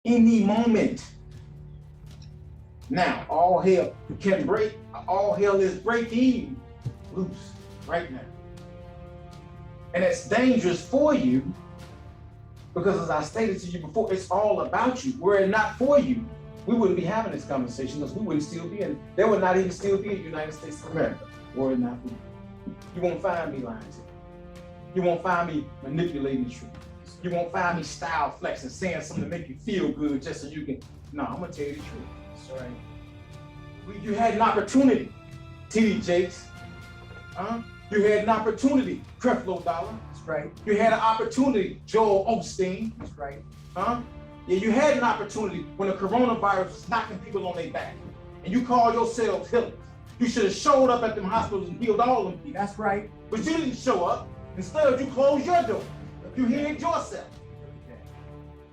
any moment. Now, all hell can break, all hell is breaking loose right now. And it's dangerous for you because, as I stated to you before, it's all about you. Were it not for you, we wouldn't be having this conversation because we wouldn't still be in, there would not even still be in the United States of America, were it not for you. You won't find me lying to you. You won't find me manipulating the truth. You won't find me style flexing, saying something to make you feel good just so you can, no, I'm gonna tell you the truth. That's right. You had an opportunity, TD Jakes. You had an opportunity, Creflo Dollar. That's right. You had an opportunity, Joel Osteen. That's right. Yeah, you had an opportunity when the coronavirus was knocking people on their back, and you call yourselves healers. You should have showed up at them hospitals and healed all of them people. That's right. But you didn't show up. Instead, you closed your door. You hid yourself.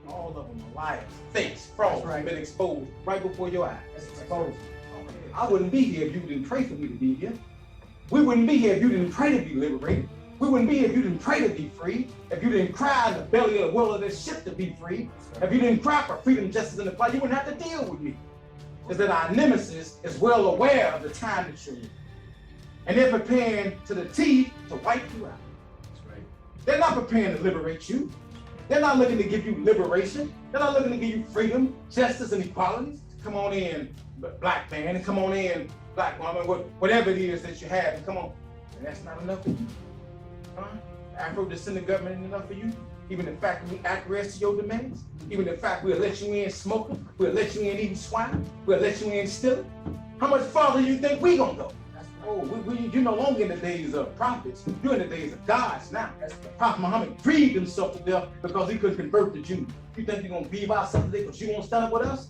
All of them are liars, fakes, frauds, right. Been exposed right before your eyes. That's exposed. I wouldn't be here if you didn't pray for me to be here. We wouldn't be here if you didn't pray to be liberated. We wouldn't be here if you didn't pray to be free. If you didn't cry in the belly of the wheel of this ship to be free. If you didn't cry for freedom, justice, and the fight, you wouldn't have to deal with me. Is that our nemesis is well aware of the time that you're in. And they're preparing to the teeth to wipe you out. That's right. They're not preparing to liberate you. They're not looking to give you liberation. They're not looking to give you freedom, justice, and equality. Come on in, black man, and come on in, black woman, whatever it is that you have, and come on. And that's not enough for you. Afro-descendant government ain't enough for you. Even the fact that we acquiesce to your demands. Even the fact we'll let you in smoking. We'll let you in eating swine. We'll let you in stealing. How much farther do you think we gonna go? You're no longer in the days of prophets. You're in the days of gods now. Prophet Muhammad grieved himself to death because he couldn't convert the Jews. You think you're gonna grieve ourselves today because you won't stand up with us?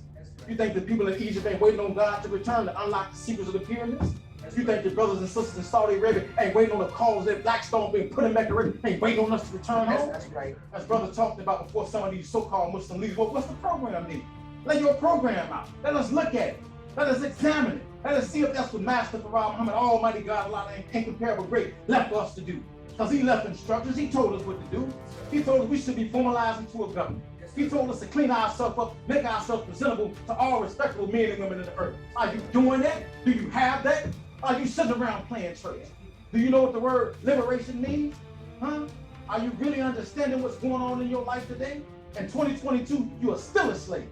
You think the people in Egypt ain't waiting on God to return to unlock the secrets of the pyramids? You think your brothers and sisters in Saudi Arabia ain't waiting on the calls that Blackstone being put in Mecca, ain't waiting on us to return home? That's right. As brother talked about before, some of these so-called Muslim leaders, well, what's the program need? Lay your program out. Let us look at it. Let us examine it. Let us see if that's what Master Farah Muhammad, Almighty God, Allah, incomparable great, left for us to do. Because he left instructions. He told us what to do. He told us we should be formalized into a government. He told us to clean ourselves up, make ourselves presentable to all respectable men and women in the earth. Are you doing that? Do you have that? Are you sitting around playing church? Do you know what the word liberation means? Are you really understanding what's going on in your life today? In 2022, you are still a slave.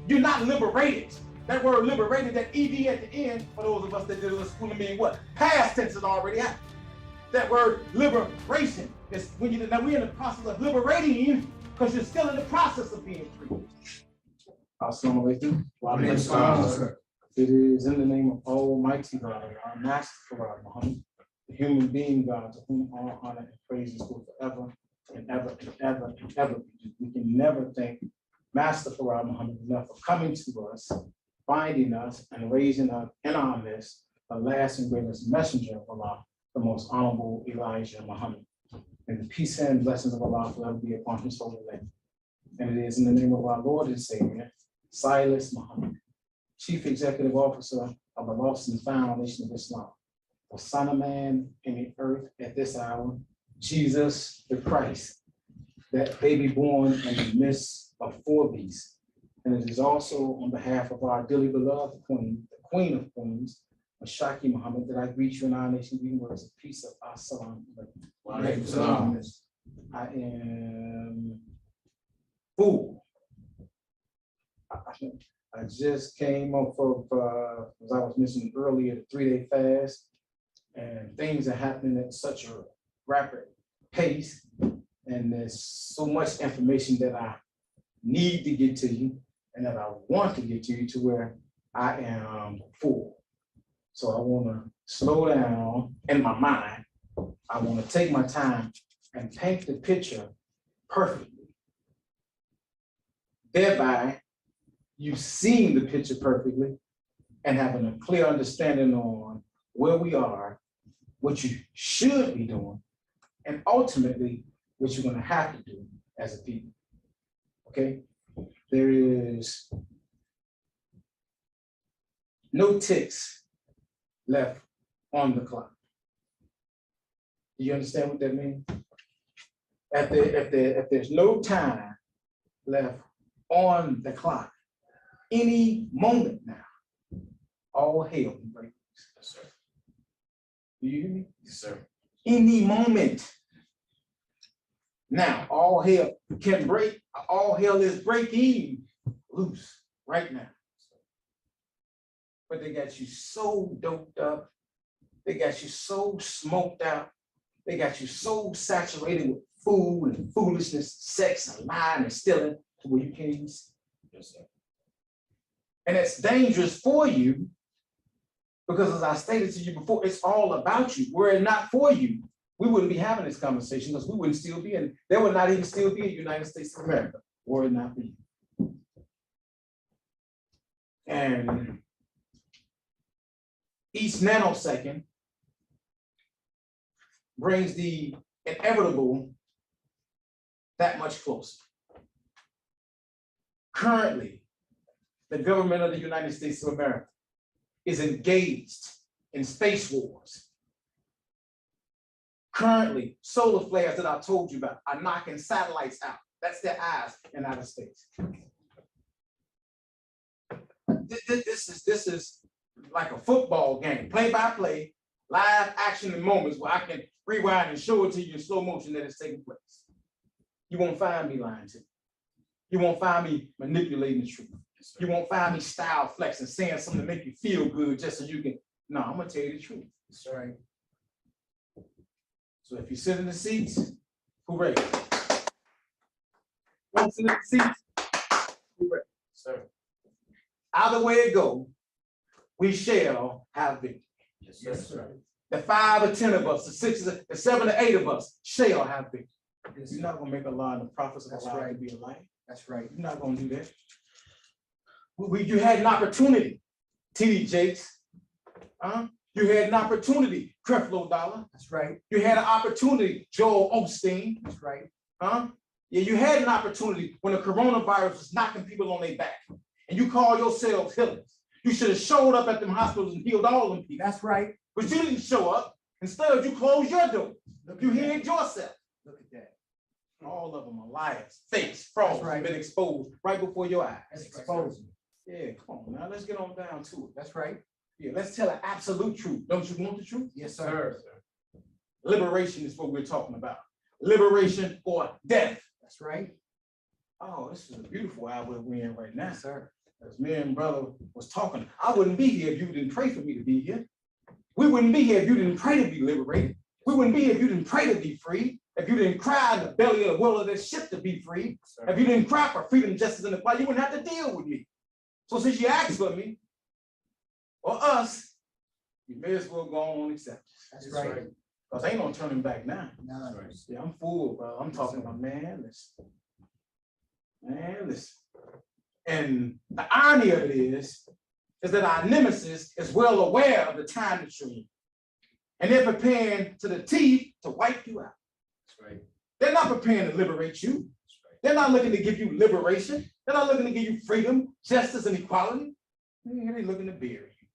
You're not liberated. That word liberated, that ED at the end, for those of us that did a schooling, mean what? Past tense is already happened. That word liberation is when you now we're in the process of liberating you because you're still in the process of being free. Assalamu alaikum. It is in the name of Almighty God, our Master Farah Muhammad, the human being God, to whom all honor and praises go forever and ever and ever and ever. We can never thank Master Farah Muhammad enough for coming to us, finding us, and raising up in our midst the last and greatest messenger of Allah, the most honorable Elijah Muhammad. May the peace and blessings of Allah forever be upon his holy name. And it is in the name of our Lord and Savior, Silas Muhammad, Chief Executive Officer of the Lost and Found Nation of Islam, the Son of Man in the earth at this hour, Jesus the Christ, that baby born in the midst of four beasts. And it is also on behalf of our dearly beloved Queen, the Queen of Queens, Shaki Muhammad, that I greet you in our nation, greeting words of peace of Assalamu alaikum. I am full. I just came off of, as I was mentioning earlier, the 3-day fast, and things are happening at such a rapid pace, and there's so much information that I need to get to you, and that I want to get to you to where I am full. So I want to slow down in my mind. I want to take my time and paint the picture perfectly. Thereby, you seeing the picture perfectly and having a clear understanding on where we are, what you should be doing, and ultimately what you're going to have to do as a people. Okay? There is no ticks left on the clock. Do you understand what that means? If there's no time left on the clock. Any moment now, all hell can break loose. Yes, sir. Do you hear me? Yes, sir. Any moment now, all hell can break. All hell is breaking loose right now. But they got you so doped up. They got you so smoked out. They got you so saturated with food and foolishness, sex and lying and stealing to where you can't even see. Yes, sir. And it's dangerous for you because, as I stated to you before, it's all about you. Were it not for you, we wouldn't be having this conversation because we wouldn't still be in, there would not even still be a United States of America, were it not for you. And each nanosecond brings the inevitable that much closer. Currently, the government of the United States of America is engaged in space wars. Currently, solar flares that I told you about are knocking satellites out. That's their eyes in outer space. This is like a football game, play by play, live action in moments where I can rewind and show it to you in slow motion that it's taking place. You won't find me lying to you. You won't find me manipulating the truth. You won't find me style flexing, saying something to make you feel good just so you can. No, I'm gonna tell you the truth. That's right. So if you sit in the seats, hooray. Don't sit in the seats, hooray. Sir. Either way it go, we shall have victory. Yes, sir. The 5 or 10 of us, the 6, the 7 or 8 of us shall have victory. Yes, you're not gonna make a lie in the prophets of Allah to be a lie. That's right. You're not gonna do that. You had an opportunity, TD Jakes. You had an opportunity, Creflo Dollar. That's right. You had an opportunity, Joel Osteen. That's right. Yeah, you had an opportunity when the coronavirus was knocking people on their back, and you call yourselves healers. You should have showed up at them hospitals and healed all them people. That's right. But you didn't show up. Instead, you closed your door. You hid yourself. Look at that. All of them are liars, fakes, frauds, right. Been exposed right before your eyes. That's exposed. Yeah, come on now, let's get on down to it. That's right. Yeah, let's tell an absolute truth. Don't you want the truth? Yes, sir. Liberation is what we're talking about. Liberation or death. That's right. Oh, this is a beautiful hour we're in right now, sir. As me and brother was talking, I wouldn't be here if you didn't pray for me to be here. We wouldn't be here if you didn't pray to be liberated. We wouldn't be here if you didn't pray to be free. If you didn't cry in the belly of the wheel of this ship to be free. Sir. If you didn't cry for freedom, justice, and equality, you wouldn't have to deal with me. So since you asked for me, or us, you may as well go on and accept it. That's right. Because ain't no turning back now. No. Right. Yeah, I'm full, bro. I'm talking about, man, listen. Man, listen. And the irony of it is that our nemesis is well aware of the time that you're in. And they're preparing to the teeth to wipe you out. That's right. They're not preparing to liberate you. That's right. They're not looking to give you liberation. They're not looking to give you freedom, justice, and equality. They're looking to bury you.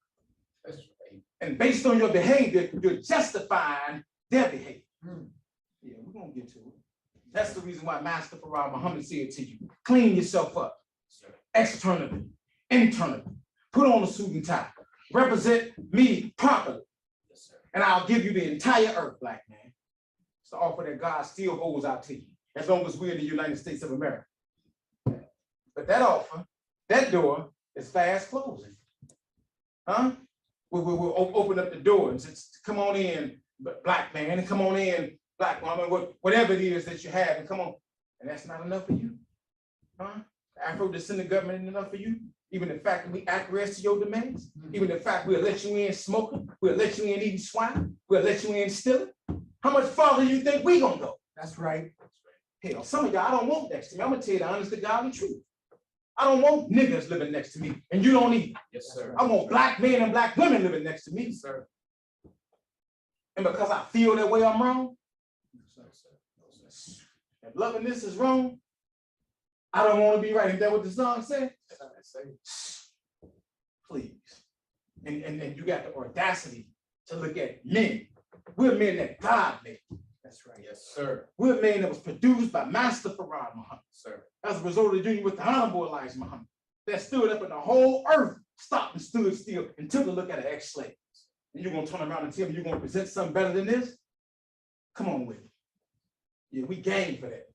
That's right. And based on your behavior, you're justifying their behavior. Yeah, we're going to get to it. That's the reason why Master Farah Muhammad said to you, clean yourself up. Sir. Externally, internally. Put on a suit and tie. Represent me properly. Yes, sir. And I'll give you the entire earth, black man. It's the offer that God still holds out to you, as long as we're in the United States of America. But that offer, that door is fast closing. We'll open up the door and just come on in, black man, and come on in, black woman, whatever it is that you have, and come on. And that's not enough for you. Afro-descendant government isn't enough for you. Even the fact that we acquiesce to your demands, even the fact we'll let you in smoking, we'll let you in eating swine, we'll let you in stealing. How much farther do you think we gonna go? That's right. Hell, some of y'all I don't want next to me. I'm gonna tell you the honest to God truth. I don't want niggas living next to me, and you don't either. Yes, sir. I want black men and black women living next to me, sir. And because I feel that way, I'm wrong. If loving this is wrong, I don't want to be right. Isn't that what the song said? Please. And you got the audacity to look at men. We're men that God made. That's right. Yes, sir. We're a man that was produced by Master Farad Muhammad, sir. As a result of the union with the Honorable Elijah Muhammad, that stood up and the whole earth stopped and stood still and took a look at the ex-slaves. And you're going to turn around and tell me you're going to present something better than this? Come on with it. Yeah, we game for that.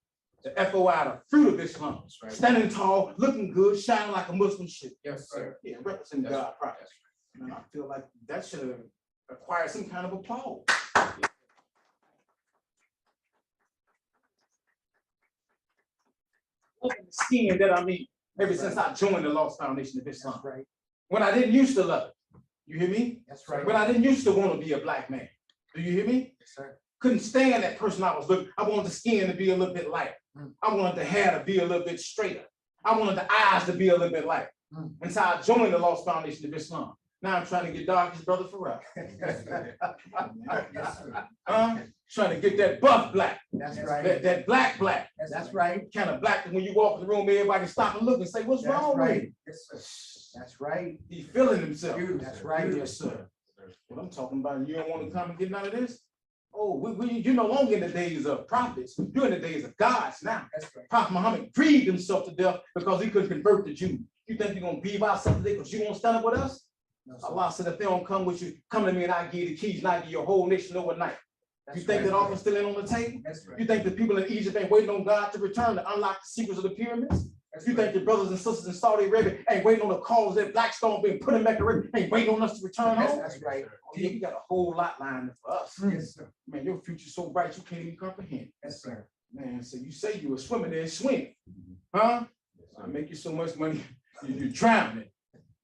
The FOI, the fruit of Islam. Right. Standing tall, looking good, shining like a Muslim should. Yes, sir. Yeah, representing God properly. And I feel like that should have acquired some kind of applause. The skin that I mean, ever since I joined the Lost Foundation of Islam. That's right. When I didn't used to love it. You hear me? That's right. When I didn't used to want to be a black man. Do you hear me? Yes, sir. Couldn't stand that person I was looking. I wanted the skin to be a little bit lighter. I wanted the hair to be a little bit straighter. I wanted the eyes to be a little bit lighter. And so I joined the Lost Foundation of Islam. Now I'm trying to get dark as Brother Farrell. Trying to get that buff black. That's right. That black. That's right. Kind of black that when you walk in the room, everybody stop and look and say, what's wrong with you? Yes, sir. That's right. He's feeling himself. That's right. Yes, sir. What I'm talking about, you don't want to come and get none of this? Oh, you're no longer in the days of prophets. You're in the days of gods now. That's right. Prophet Muhammad grieved himself to death because he couldn't convert the Jews. You think you're going to grieve ourselves today because you won't stand up with us? No, Allah said, if they don't come with you, come to me and I give you the keys and I give your whole nation overnight. That's you think that offer still ain't on the table? That's right. You think the people in Egypt ain't waiting on God to return to unlock the secrets of the pyramids? You think the brothers and sisters in Saudi Arabia ain't waiting on the calls that Blackstone being put in Mecca, ain't waiting on us to return home? That's right. Oh, yeah, we got a whole lot lined up for us. Yes, sir. Man, your future's so bright you can't even comprehend. Yes, sir. Man, so you say you were swimming there, swim, huh? I make you so much money, you're drowning.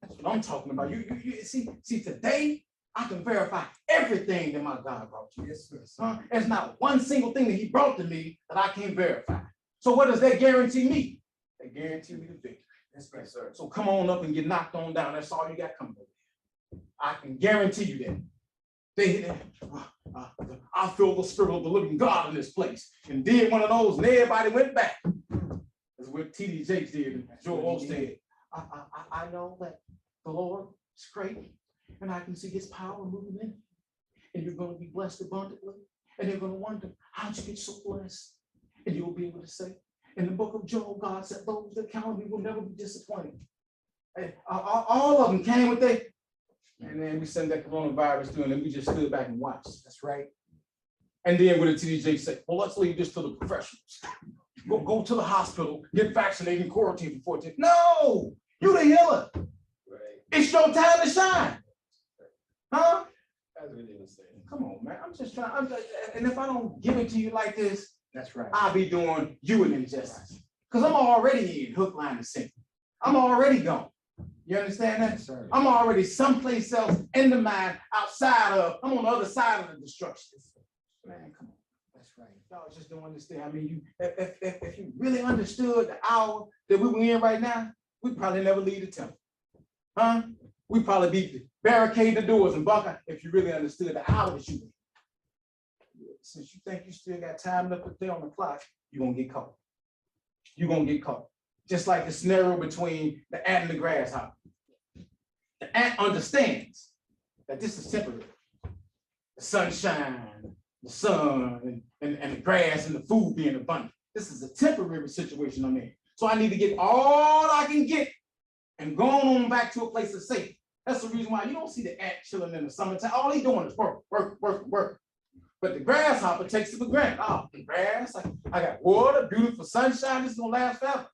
That's what I'm talking about. You see, today I can verify everything that my God brought you. Yes, sir. There's not one single thing that He brought to me that I can't verify. So what does that guarantee me? They guarantee me the victory. That's right, sir. So come on up and get knocked on down. That's all you got coming over. I can guarantee you that. I feel the spirit of the living God in this place. And did one of those, and everybody went back. That's what T.D. Jakes did and Joel Osteen. I know that the Lord is great, and I can see His power moving in. And you're going to be blessed abundantly. And you're going to wonder, how'd you get so blessed? And you'll be able to say, in the book of Job, God said, those that count on me will never be disappointed. And all of them came with that. And then we sent that coronavirus through, and then we just stood back and watched. That's right. And then what did T.D. Jakes say? Well, let's leave this to the professionals. Go to the hospital, get vaccinated and quarantine for 14. No, you the healer. Right. It's your time to shine. Huh? That's what he was saying. Come on, man. I'm just trying. And if I don't give it to you like this, that's right, I'll be doing you an injustice. Because I'm already in hook, line, and sinker. I'm already gone. You understand that? Sir. I'm already someplace else in the mind, outside of, I'm on the other side of the destruction. Man, come on. That's right. Y'all just don't understand. I mean, if you really understood the hour that we were in right now, we'd probably never leave the temple. Huh? We'd probably be barricade the doors and bunker if you really understood the hour that you were in. Since you think you still got time enough to stay on the clock, you're going to get caught. You're going to get caught. Just like the scenario between the ant and the grasshopper. The ant understands that this is temporary. The sunshine, the sun, and the grass and the food being abundant. This is a temporary situation I'm in. So I need to get all I can get and go on back to a place of safety. That's the reason why you don't see the ant chilling in the summertime. All he's doing is work. But the grasshopper takes it for granted. Oh, the grass, I got water, beautiful sunshine, this is gonna last forever.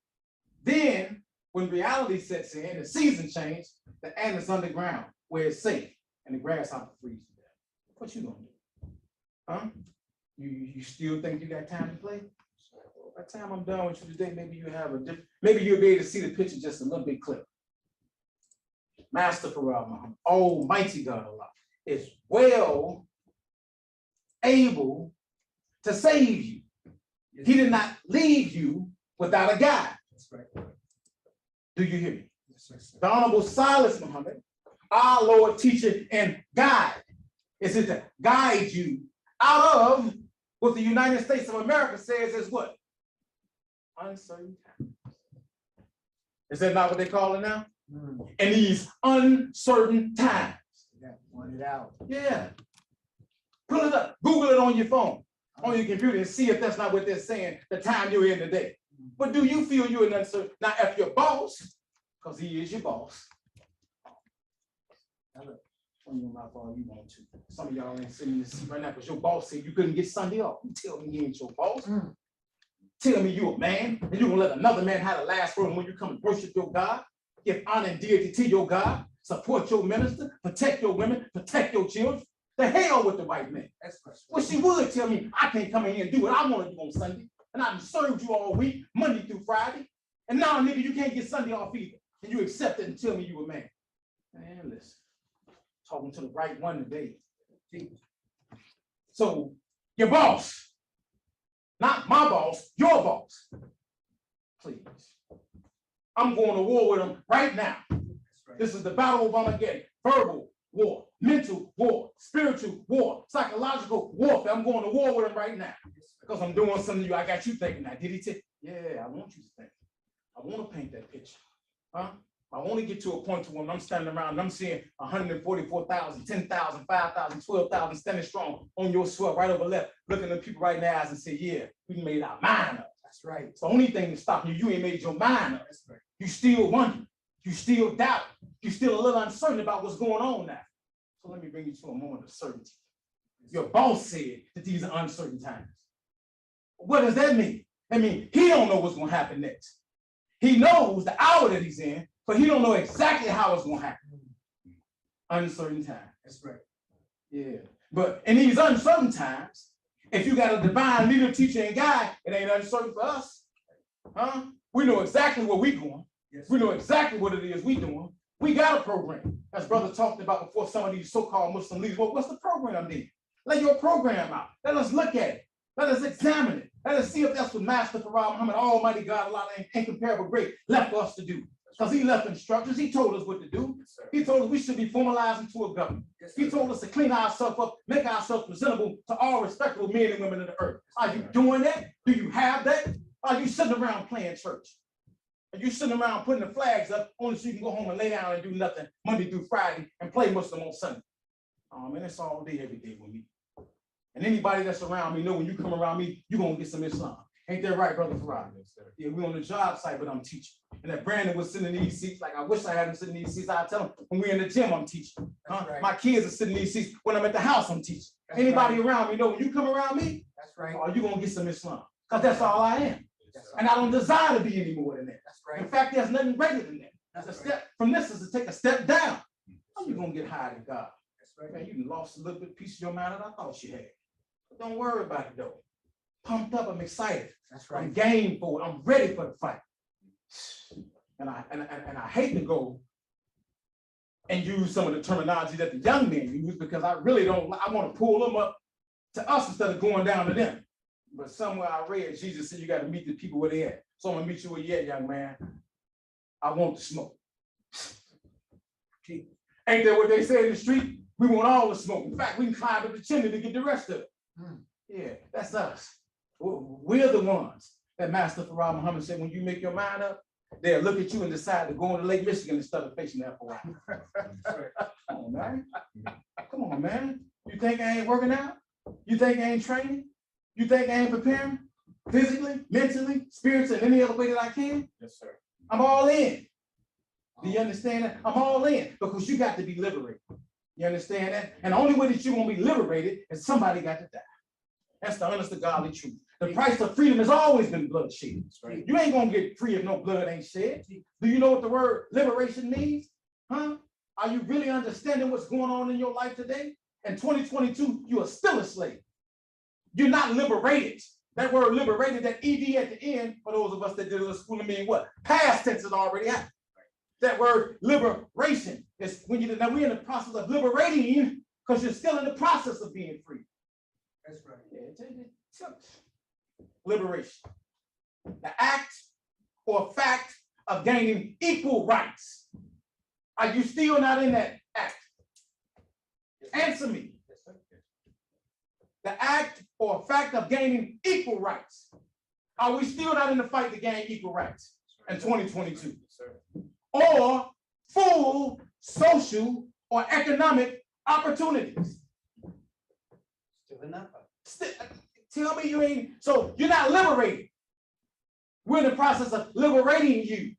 Then, when reality sets in, the season changes, the ant is underground where it's safe, and the grasshopper freezes to death. What you gonna do? Huh? You still think you got time to play? By the time I'm done with you today, maybe you have maybe you'll be able to see the picture just a little bit clearer. Master Farad Muhammad, Almighty God Allah, is well able to save you. He did not leave you without a guide. That's right. Do you hear me? Yes, sir. The Honorable Silas Muhammad, our Lord, teacher, and guide, is it to guide you out of what the United States of America says is what? Uncertain times. Is that not what they call it now? In these uncertain times. Yeah, point it out. Yeah. Pull it up. Google it on your phone. on your computer and see if that's not what they're saying the time you're in today. But do you feel you're an uncertain? Now, if your boss, because he is your boss, now look, when you mouth all you want to. Some of y'all ain't sitting in the seat right now because your boss said you couldn't get Sunday off. You tell me you ain't your boss. Tell me you a man and you gonna let another man have the last word when you come and worship your God, give honor and deity to your God, support your minister, protect your women, protect your children. The hell with the white man. Well, she would tell me I can't come in here and do what I want to do on Sunday. And I've served you all week, Monday through Friday. And now, nigga, you can't get Sunday off either. And you accept it and tell me you a man. Man, listen. Talking to the right one today. So, your boss, not my boss, your boss. Please. I'm going to war with him right now. This is the battle of Armageddon. Verbal war, mental war, spiritual war, psychological warfare. I'm going to war with him right now because I'm doing something to you. I got you thinking now. Did he tell? Yeah, I want you to think. I want to paint that picture. Huh? I want to get to a point to when I'm standing around and I'm seeing 144,000, 10,000, 5,000, 12,000 standing strong on your swell right over left, looking at people right in the eyes and say, yeah, we made our mind up. That's right. It's the only thing that's stopping you. You ain't made your mind up. That's right. You still wonder. You still doubt. You still a little uncertain about what's going on now. So let me bring you to a moment of certainty. Your boss said that these are uncertain times. What does that mean? That means he don't know what's going to happen next. He knows the hour that he's in, but he don't know exactly how it's going to happen. Uncertain times. That's right. Yeah. But in these uncertain times, if you got a divine leader, teacher, and guide, it ain't uncertain for us. Huh? We know exactly where we're going. Yes. We know exactly what it is we're doing. We got a program. As brother talked about before, some of these so-called Muslim leaders. Well, what's the program then? Lay your program out. Let us look at it. Let us examine it. Let us see if that's what Master Farah Muhammad, Almighty God, Allah, incomparable great, left for us to do. Because he left instructions. He told us what to do. Yes, he told us we should be formalized into a government. Yes, he told us to clean ourselves up, make ourselves presentable to all respectable men and women of the earth. Are you doing that? Do you have that? Are you sitting around playing church? Are you sitting around putting the flags up only so you can go home and lay down and do nothing Monday through Friday and play Muslim on Sunday? Oh man, it's all day, every day with me. And anybody that's around me know when you come around me, you're going to get some Islam. Ain't that right, Brother Farah? Yeah, we're on the job site, but I'm teaching. And that Brandon was sitting in these seats, like I wish I had him sitting in these seats. I tell him when we're in the gym, I'm teaching. Huh? Right. My kids are sitting in these seats. When I'm at the house, I'm teaching. That's anybody around me know when you come around me, that's right. Oh, you're going to get some Islam. Because that's all I am. And I don't desire to be any more than that. That's right. In fact, there's nothing greater than that. That's a step from this is to take a step down. How you gonna get higher than God? That's right. Man, you lost a little bit piece of your mind that I thought you had. But don't worry about it though. Pumped up, I'm excited. That's right. I'm game for it. I'm ready for the fight. And I hate to go and use some of the terminology that the young men use because I really don't. I want to pull them up to us instead of going down to them. But somewhere I read, Jesus said you got to meet the people where they at. So I'm going to meet you where you at, young man. I want the smoke. Ain't that what they say in the street? We want all the smoke. In fact, we can climb up the chimney to get the rest of it. Yeah, that's us. We're the ones that Master Farah Muhammad said, when you make your mind up, they'll look at you and decide to go into Lake Michigan instead of facing that for a while. Come on, man. Come on, man. You think I ain't working out? You think I ain't training? You think I ain't preparing physically, mentally, spiritually, in any other way that I can? Yes, sir. I'm all in. Do you understand that? I'm all in because you got to be liberated. You understand that? And the only way that you're going to be liberated is somebody got to die. That's the honest to godly truth. The price of freedom has always been bloodshed. Right. You ain't going to get free if no blood ain't shed. Do you know what the word liberation means? Huh? Are you really understanding what's going on in your life today? In 2022, you are still a slave. You're not liberated. That word liberated, that ED at the end, for those of us that did a little schooling, mean what? Past tense is already happened. That word liberation is when you now we're in the process of liberating because you're still in the process of being free. That's right. Yeah, liberation. The act or fact of gaining equal rights. Are you still not in that act? Answer me. The act or fact of gaining equal rights. Are we still not in the fight to gain equal rights in 2022? Or full social or economic opportunities? Still in that fight. Tell me you ain't, so you're not liberated. We're in the process of liberating you.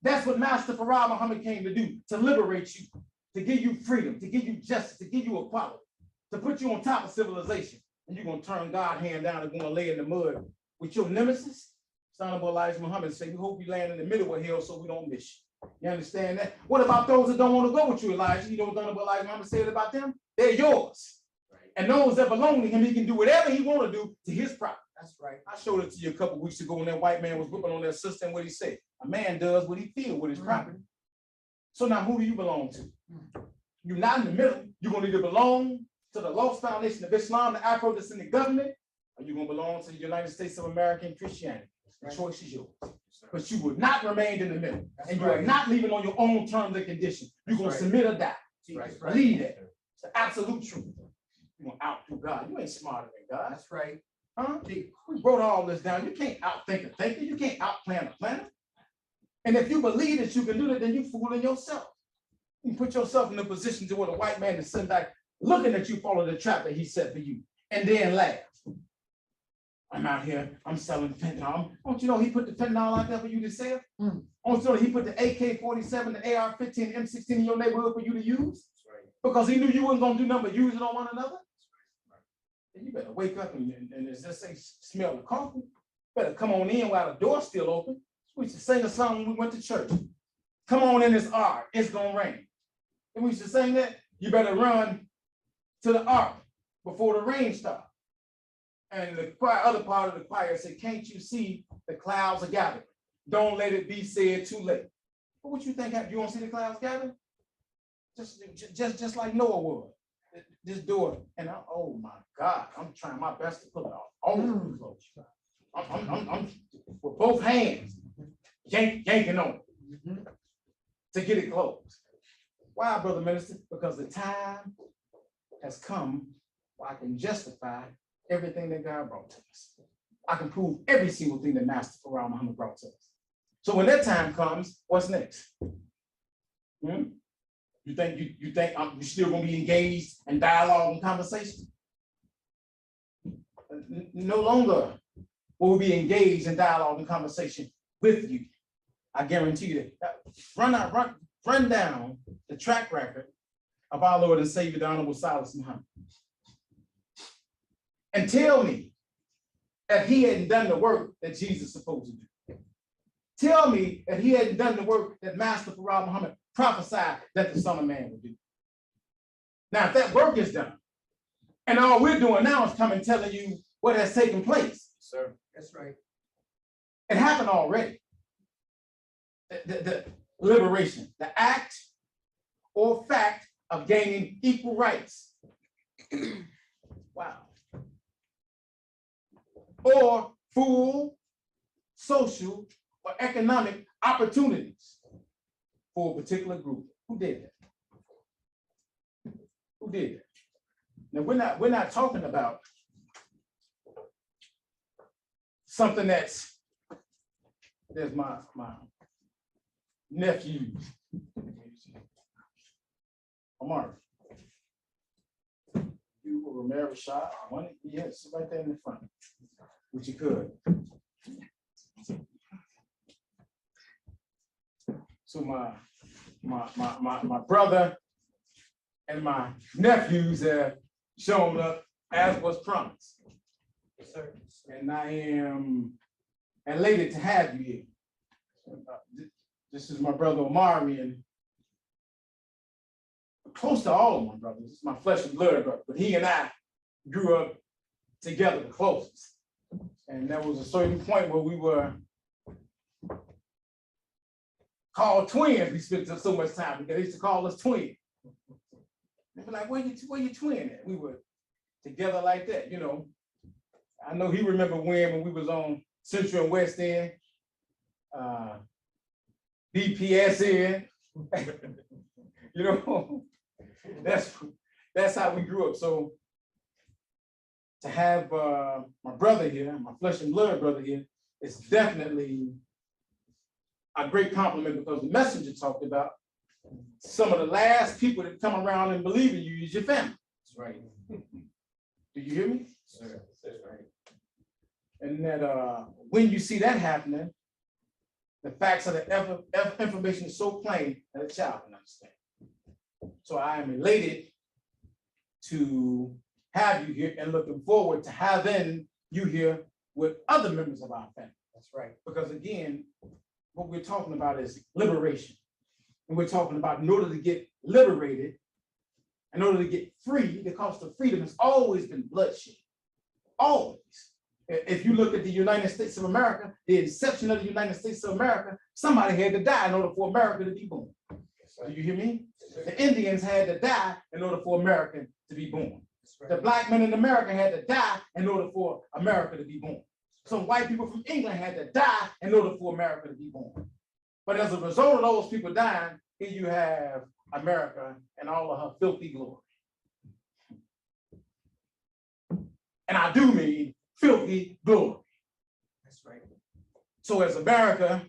That's what Master Farah Muhammad came to do, to liberate you, to give you freedom, to give you justice, to give you equality, to put you on top of civilization. And you're going to turn God's hand down and going to lay in the mud with your nemesis. Son of Elijah Muhammad said, we hope you land in the middle of hell so we don't miss you. You understand that? What about those that don't want to go with you, Elijah? You know what Son of Elijah Muhammad said about them? They're yours. Right. And those that belong to him, he can do whatever he want to do to his property. That's right. I showed it to you a couple of weeks ago when that white man was whipping on that sister, and what he said. A man does what he feels with his property. So now who do you belong to? You're not in the middle. You're going to either belong to the Lost Foundation of Islam, the Afro-descendant government, or you're going to belong to the United States of America and Christianity. The choice is yours. But you will not remain in the middle. And you are not leaving on your own terms and conditions. You're going to submit or die. Believe that. It's the absolute truth. You're going to outdo God. You ain't smarter than God. That's right. Huh? We wrote all this down. You can't outthink a thinker. You can't outplan a planner. And if you believe that you can do that, then you're fooling yourself. You put yourself in a position to where the white man is sitting back looking at you, follow the trap that he set for you, and then laugh. I'm out here, I'm selling fentanyl. Don't you know he put the fentanyl out there for you to sell? Don't you know he put the AK-47, the AR-15, the M16 in your neighborhood for you to use? Because he knew you weren't going to do nothing but use it on one another? And you better wake up and just say, smell the coffee. Better come on in while the door's still open. We used to sing a song when we went to church. Come on in this ark, it's gonna rain. And we used to sing that, you better run to the ark before the rain starts. And the other part of the choir said, can't you see the clouds are gathering? Don't let it be said too late. But what you think, you want to see the clouds gathering? Just like Noah was. This door, and oh my God, I'm trying my best to pull it off. All close. I'm with both hands yanking on it to get it closed. Why, brother minister? Because the time has come where I can justify everything that God brought to us. I can prove every single thing that Master Farah Muhammad brought to us. So when that time comes, what's next? You think you're still going to be engaged in dialogue and conversation? No longer will we be engaged in dialogue and conversation with you. I guarantee you that. Run down the track record of our Lord and Savior, the Honorable Silas Muhammad, and tell me that he hadn't done the work that Jesus is supposed to do. Tell me that he hadn't done the work that Master Farah Muhammad prophesied that the Son of Man would do. Now, if that work is done, and all we're doing now is coming telling you what has taken place. Sir, that's right. It happened already. The liberation, the act or fact of gaining equal rights. Wow. Or full social or economic opportunities for a particular group. Who did that? Who did that? Now we're not talking about something that's, there's my nephew, Omar. You were Romero shot. Yes, right there in the front, which you could. So my brother and my nephews have shown up as was promised. Yes, sir. And I am elated to have you here. This is my brother Omari, and close to all of my brothers. This is my flesh and blood brother, but he and I grew up together the closest. And there was a certain point where we were called twins. We spent so much time together. They used to call us twins. They'd be like, where you twin at? We were together like that, you know. I know he remember when we was on Central and West End, BPSN, you know, that's how we grew up. So to have my brother here, my flesh and blood brother here, is definitely a great compliment, because the messenger talked about some of the last people that come around and believe in you is your family. That's right. Do you hear me? Sir, that's right. And that when you see that happening, the facts of the information is so plain that a child can understand. So I am elated to have you here and looking forward to having you here with other members of our family. That's right. Because again, what we're talking about is liberation. And we're talking about in order to get liberated, in order to get free, the cost of freedom has always been bloodshed. Always. If you look at the United States of America, the inception of the United States of America, somebody had to die in order for America to be born. Do you hear me? The Indians had to die in order for America to be born. The black men in America had to die in order for America to be born. Some white people from England had to die in order for America to be born. But as a result of those people dying, here you have America and all of her filthy glory. And I do mean filthy glory. That's right. So as America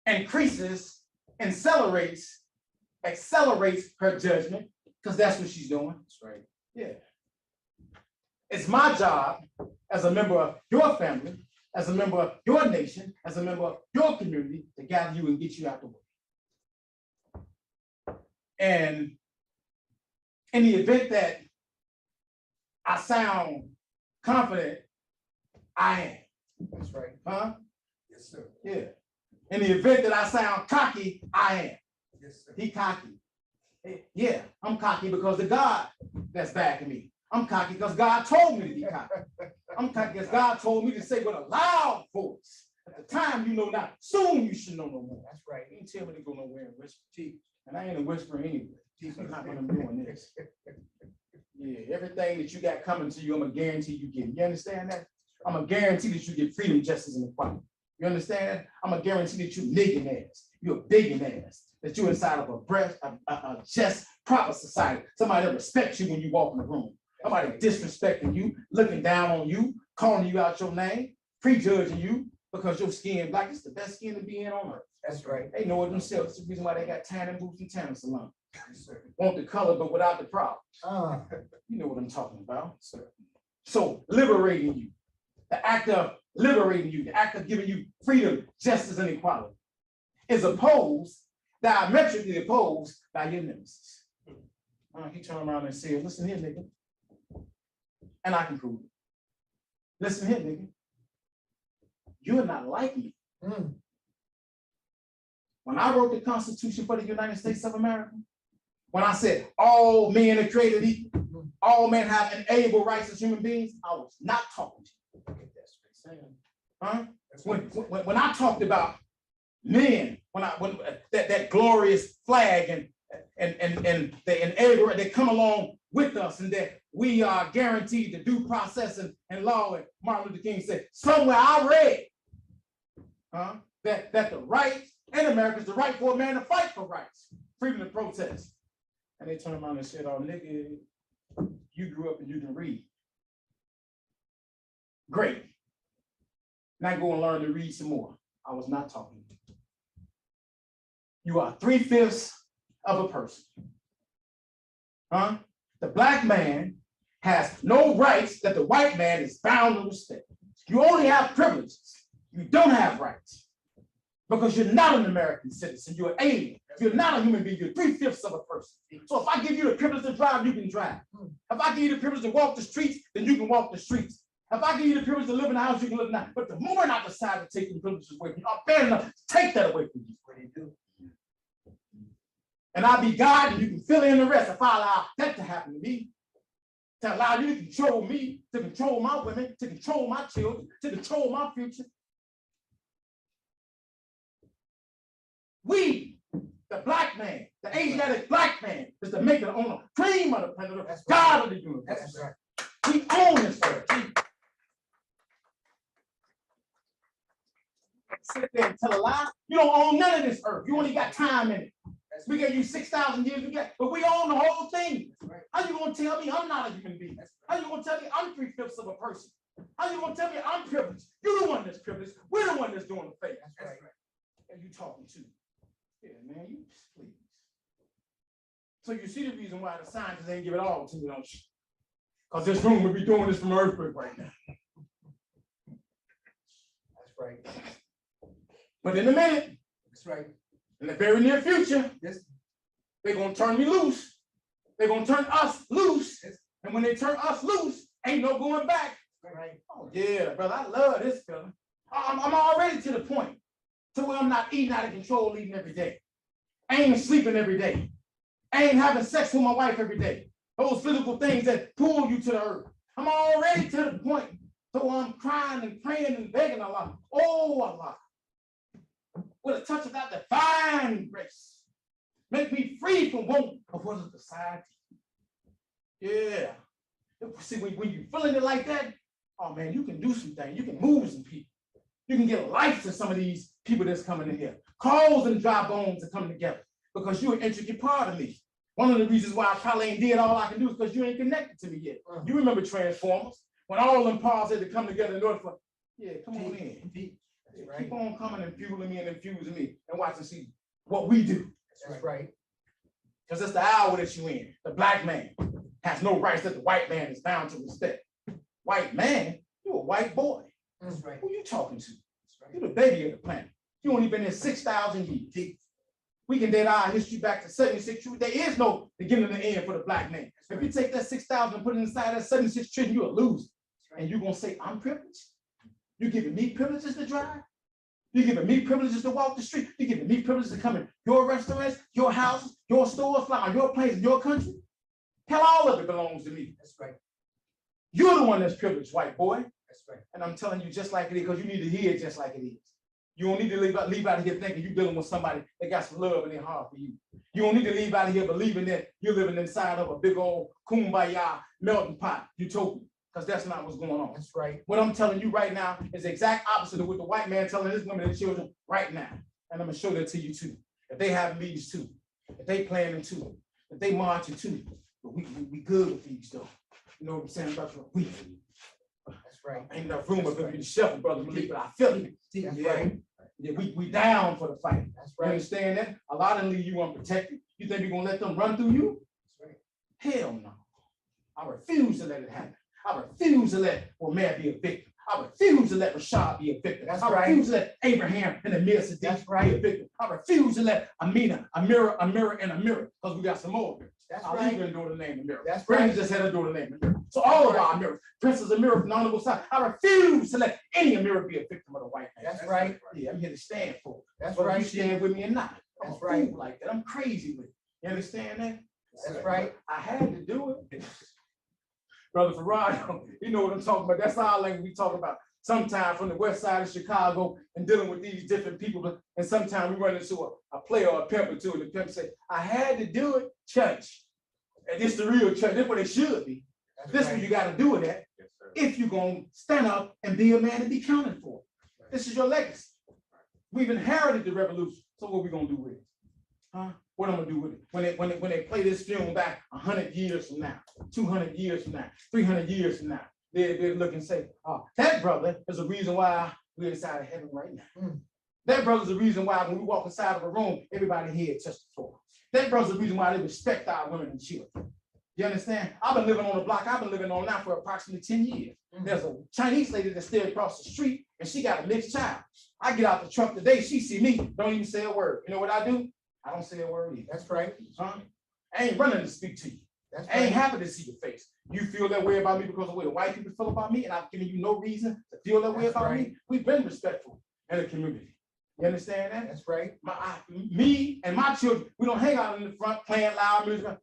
increases, accelerates her judgment, because that's what she's doing. That's right. Yeah. It's my job as a member of your family, as a member of your nation, as a member of your community to gather you and get you out the way. And in the event that I sound confident, I am. That's right. Huh? Yes, sir. Yeah. In the event that I sound cocky, I am. Yes, sir. He cocky. Yeah, I'm cocky because the God that's backing me. I'm cocky because God told me to be cocky. I'm cocky because God told me to say with a loud voice. At the time, you know not. Soon you should know no more. That's right. You ain't tell me to go nowhere and whisper. And I ain't a whisperer anyway. So not when I'm doing this. Yeah, everything that you got coming to you, I'm gonna guarantee you get. You understand that? I'm gonna guarantee that you get freedom, justice, and equality. You understand that? I'm gonna guarantee that you millionaires, you're a billionaires, that you're inside of a just proper society. Somebody that respects you when you walk in the room. Somebody disrespecting you, looking down on you, calling you out your name, prejudging you because your skin black. It's the best skin to be in on earth. That's right. They know it themselves. It's the reason why they got tanning booths and tanning salons. Yes, sir. Want the color, but without the problem. You know what I'm talking about, sir. So liberating you, the act of liberating you, the act of giving you freedom, justice, and equality is opposed, diametrically opposed by your nemesis. He turned around and said, listen here, nigga. And I can prove it. Listen here, nigga. You're not like me. When I wrote the Constitution for the United States of America, when I said all men are created equal, all men have inalienable rights as human beings, I was not talking to you. Huh? When I talked about men, when that glorious flag and the inalienable, they come along with us, and that we are guaranteed the due process and law. And Martin Luther King said, somewhere I read that the right in America is the right for a man to fight for rights, freedom to protest. And they turned around and said, oh, nigga, you grew up and you can read. Great. Now go and learn to read some more. I was not talking to you. You are 3/5 of a person. The black man has no rights that the white man is bound to respect. You only have privileges. You don't have rights. Because you're not an American citizen, you're an alien. You're not a human being, you're 3/5 of a person. So if I give you the privilege to drive, you can drive. If I give you the privilege to walk the streets, then you can walk the streets. If I give you the privilege to live in the house, you can live in the house. But the moment I decide to take the privileges away from you, I'm fair enough to take that away from you. What do you do? And I'll be God, and you can fill in the rest if I allow that to happen to me. To allow you to control me, to control my women, to control my children, to control my future. We, the black man, the Asiatic black man, is the maker, the owner, cream of the planet, God of the universe. That's right. We own this earth. Sit there and tell a lie. You don't own none of this earth. You only got time in it. We gave you 6,000 years, but we own the whole thing. Right. How you gonna tell me I'm not a human being? How you gonna tell me I'm 3/5 of a person? How you gonna tell me I'm privileged? You're the one that's privileged. We're the one that's doing the fake. That's right. And you talking to? Yeah, man, you please. So you see the reason why the scientists ain't give it all to me, don't you? Because this room would be doing this from earthquake right now. right. But in a minute, That's right. in the very near future, Yes. they're gonna turn me loose. They're gonna turn us loose. Yes. And when they turn us loose, ain't no going back. Right. Oh yeah, brother, I love this feeling. I'm already to the point to where I'm not eating out of control, eating every day. I ain't sleeping every day. I ain't having sex with my wife every day. Those physical things that pull you to the earth. I'm already to the point to where I'm crying and praying and begging Allah. Oh Allah, with a touch of that divine grace, make me free from want of what is society. Yeah. See, when you're feeling it like that, oh man, you can do some things. You can move some people. You can get life to some of these people that's coming in here. Calls and dry bones are coming together because you're an intricate part of me. One of the reasons why I probably ain't did all I can do is because you ain't connected to me yet. You remember Transformers? When all them parts had to come together in order for, yeah, come on in. Right. Keep on coming and fueling me and infusing me and watch and see what we do. That's right. Because it's the hour that you in. The black man has no rights that the white man is bound to respect. White man, you a white boy. That's right. Who you talking to? That's right. You're the baby of the planet. You only been here 6,000 years. We can date our history back to 76 trillion. There is no beginning and end for the black man. If you take that 6,000 and put it inside that 76 trillion, you're a loser. And you're going to say, I'm privileged? You giving me privileges to drive? You giving me privileges to walk the street? You giving me privileges to come in your restaurants, your houses, your stores, fly on your planes, your country? Hell, all of it belongs to me. That's right. You're the one that's privileged, white boy. That's right. And I'm telling you just like it is, because you need to hear it just like it is. You don't need to leave out of here thinking you're dealing with somebody that got some love in their heart for you. You don't need to leave out of here believing that you're living inside of a big old kumbaya melting pot utopia, because that's not what's going on. That's right. What I'm telling you right now is the exact opposite of what the white man telling his women and children right now. And I'm gonna show that to you too. If they have meetings too, if they planning too, if they marching too, but we good with these though. You know what I'm saying about your we. That's right. Ain't enough room up in the shelf, brother Malik, but I feel it. That's Yeah. right. Yeah, we down for the fight. That's You right. understand that? A lot of them leave you unprotected. You think we're gonna let them run through you? That's right. Hell no. I refuse to let it happen. I refuse to let Omer be a victim. I refuse to let Rashad be a victim. That's I right. refuse to let Abraham and Amir Sadiq That's be a victim. I refuse to let Amira, and Amira, because we got some more Amiras. That's I'll right. leave her daughter named Amira. That's Brandon right. just had a daughter named Amira. So all of our Amiras, Princess Amira from the honorable side, I refuse to let any Amira be a victim of the white man. That's right. Yeah, I'm here to stand for it. That's Whether you right. stand with me or not. I'm That's a right. fool like that. I'm crazy with it. You understand that? That's right. I had to do it. Brother Farad, you know what I'm talking about. That's our language we talk about. Sometimes from the west side of Chicago and dealing with these different people. And sometimes we run into a player or a pimp or two, and the pimp say, I had to do it, church. And this the real church. That's what it should be. That's This is right. what you got to do with that. Yes, sir. If you're going to stand up and be a man and be counted for. This is your legacy. We've inherited the revolution. So what we going to do with it? Huh? What I'm going to do with it? When they play this film back 100 years from now, 200 years from now, 300 years from now, they look and say, oh, that brother is the reason why we're inside of heaven right now. That brother's the reason why when we walk inside of a room, everybody here touches the floor. That brother's the reason why they respect our women and children. You understand? I've been living on the block I've been living on now for approximately 10 years. There's a Chinese lady that stayed across the street and she got a mixed child. I get out the truck today, she see me, don't even say a word. You know what I do? I don't say a word either. That's right. Huh? I ain't running to speak to you. That's I ain't right. happy to see your face. You feel that way about me because of the way the white people feel about me, and I've given you no reason to feel that way That's about me. right. We've been respectful in the community. You understand that? That's right. Me and my children, we don't hang out in the front playing loud music.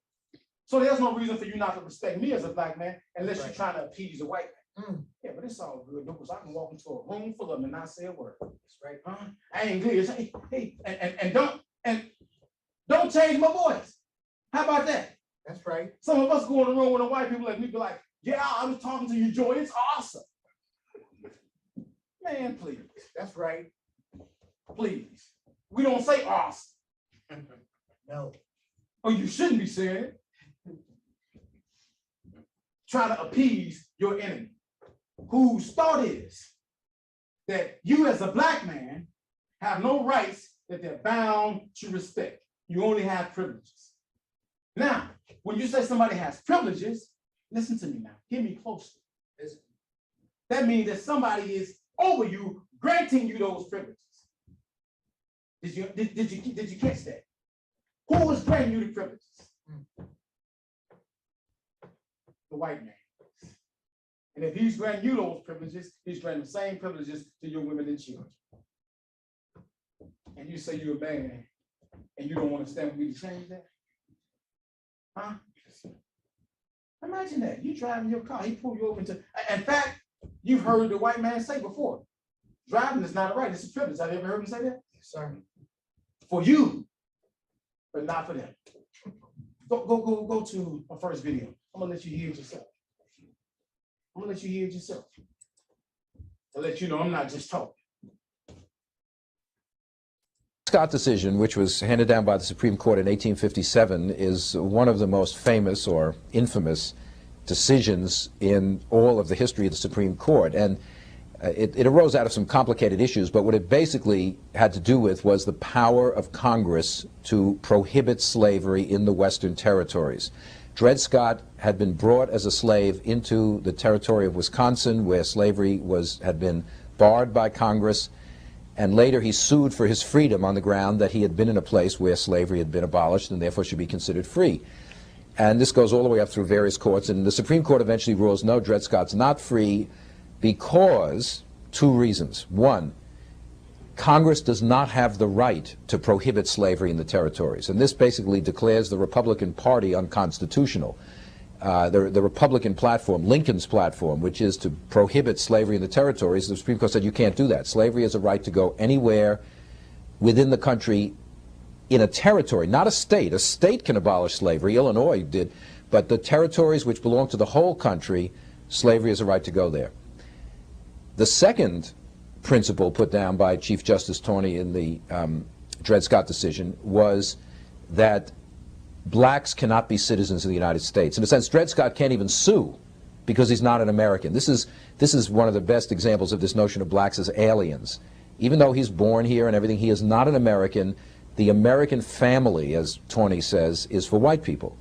So there's no reason for you not to respect me as a black man unless Right. you're trying to appease a white man. Mm. Yeah, but it's all good because I can walk into a room full of them and not say a word. That's right. Huh? I ain't good. And don't change my voice. How about that? That's right. Some of us go in the room with the white people like we be like, yeah, I was talking to you, Joy. It's awesome. Man, please. That's right. Please. We don't say awesome. No. Or you shouldn't be saying it. Try to appease your enemy, whose thought is that you as a black man have no rights that they're bound to respect. You only have privileges. Now, when you say somebody has privileges, listen to me now. Hear me closely. Listen. That means that somebody is over you granting you those privileges. Did you catch that? Who is granting you the privileges? The white man. And if he's granting you those privileges, he's granting the same privileges to your women and children. And you say you're a man and you don't want to stand with me to change that? Huh? Imagine that. You driving your car, he pull you over into, in fact, you've heard the white man say before, driving is not a right, it's a privilege. Have you ever heard him say that? Yes, sir. For you, but not for them. Go to my first video. I'm gonna let you hear it yourself. I'm gonna let you hear it yourself. To let you know I'm not just talking. Scott decision, which was handed down by the Supreme Court in 1857, is one of the most famous or infamous decisions in all of the history of the Supreme Court. And it arose out of some complicated issues, but what it basically had to do with was the power of Congress to prohibit slavery in the Western territories. Dred Scott had been brought as a slave into the territory of Wisconsin, where slavery had been barred by Congress. And later he sued for his freedom on the ground that he had been in a place where slavery had been abolished and therefore should be considered free. And this goes all the way up through various courts. And the Supreme Court eventually rules, no, Dred Scott's not free because two reasons. One, Congress does not have the right to prohibit slavery in the territories. And this basically declares the Republican Party unconstitutional. The Republican platform, Lincoln's platform, which is to prohibit slavery in the territories, the Supreme Court said you can't do that. Slavery is a right to go anywhere within the country in a territory, not a state. A state can abolish slavery. Illinois did. But the territories which belong to the whole country, slavery is a right to go there. The second principle put down by Chief Justice Taney in the Dred Scott decision was that blacks cannot be citizens of the United States. In a sense, Dred Scott can't even sue because he's not an American. This is one of the best examples of this notion of blacks as aliens. Even though he's born here and everything, he is not an American. The American family, as Taney says, is for white people.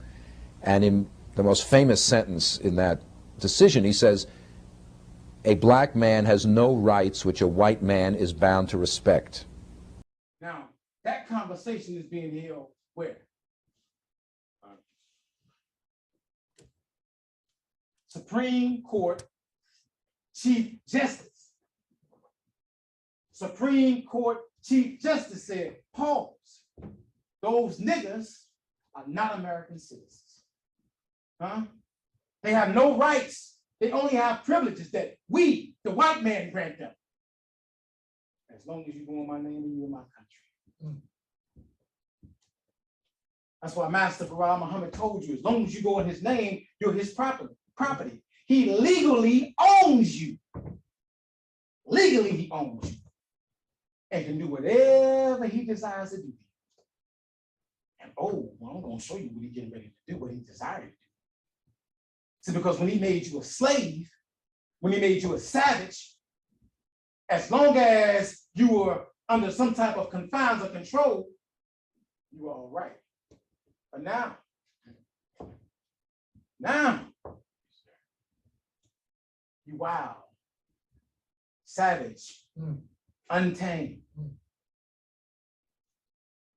And in the most famous sentence in that decision, he says, a black man has no rights which a white man is bound to respect. Now, that conversation is being held where? Supreme Court Chief Justice. Supreme Court Chief Justice said, pause. Those niggas are not American citizens. Huh? They have no rights. They only have privileges that we, the white man, grant them. As long as you go in my name and you in my country. That's why Master Muhammad told you, as long as you go in his name, you're his property. He legally owns you. Legally, he owns you. And can do whatever he desires to do. And well, I'm going to show you what he's getting ready to do, what he desired to do. See, because when he made you a slave, when he made you a savage, as long as you were under some type of confines or control, you were all right. But now, you wild, savage, untamed.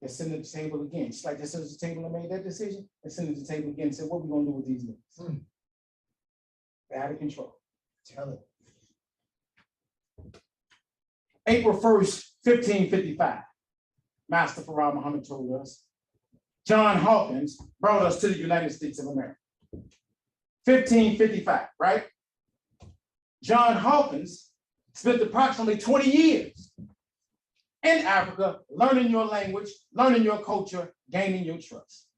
They're sitting at the table again. Just like they sit at the table and made that decision, they're sitting at the table again and said, what are we going to do with these niggas? They're out of control. Tell it. April 1st, 1555, Master Farrar Muhammad told us, John Hawkins brought us to the United States of America. 1555, right? John Hawkins spent approximately 20 years in Africa, learning your language, learning your culture, gaining your trust.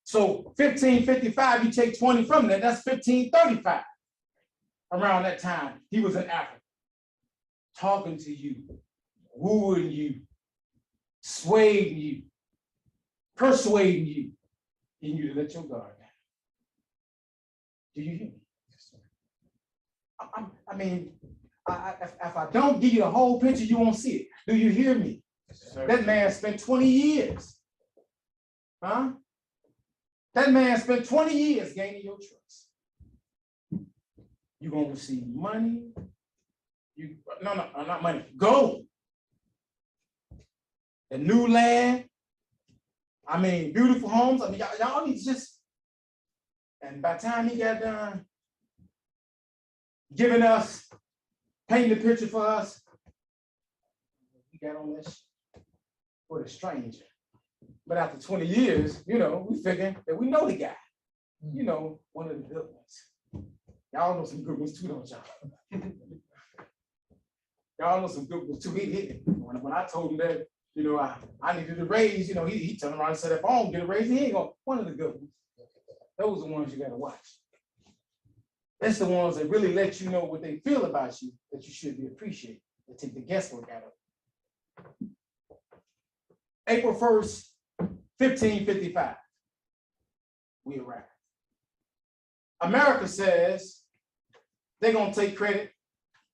So 1555, you take 20 from that, that's 1535. Around that time, he was in Africa, talking to you, wooing you, swaying you, persuading you, and you to let your guard down. Do you hear me? Yes, sir. I mean, if I don't give you the whole picture, you won't see it. Do you hear me? Yes, sir. That man spent 20 years. Huh? That man spent 20 years gaining your trust. You're going to receive money. No, not money. Gold. The new land. I mean, beautiful homes. I mean, y'all need to just. And by the time he got done giving us, painting the picture for us, we got on this for the stranger. But after 20 years, you know, we figuring that we know the guy. You know, one of the good ones. Y'all know some good ones too, don't y'all? Y'all know some good ones too. When I told him that, you know, I needed a raise, you know, he turned around and said, if I don't get a raise, he ain't gonna. One of the good ones. Those are the ones you gotta watch. That's the ones that really let you know what they feel about you, that you should be appreciated. They take the guesswork out of it. April 1st, 1555, we arrived. America says they're gonna take credit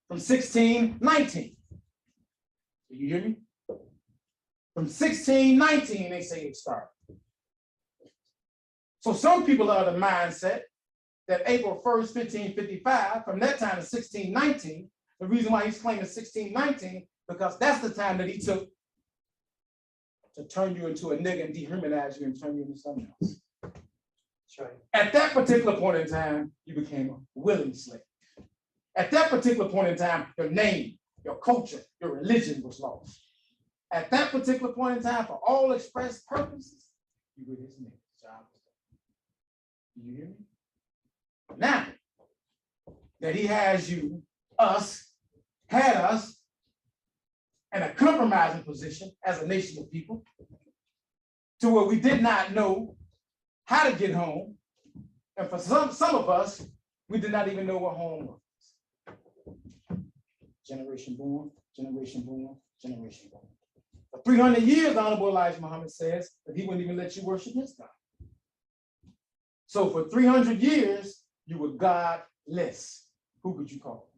from 1619. Do you hear me? From 1619, they say it started. So some people are of the mindset that April 1st, 1555, from that time to 1619, the reason why he's claiming 1619, because that's the time that he took to turn you into a nigga and dehumanize you and turn you into something else. That's right. At that particular point in time, you became a willing slave. At that particular point in time, your name, your culture, your religion was lost. At that particular point in time, for all express purposes, you were his nigga. Do you hear me? Now that he has you, had us in a compromising position as a nation of people, to where we did not know how to get home. And for some of us, we did not even know what home was. Generation born, generation born, generation born. For 300 years, the Honorable Elijah Muhammad says that he wouldn't even let you worship his God. So for 300 years, you were godless. Who could you call?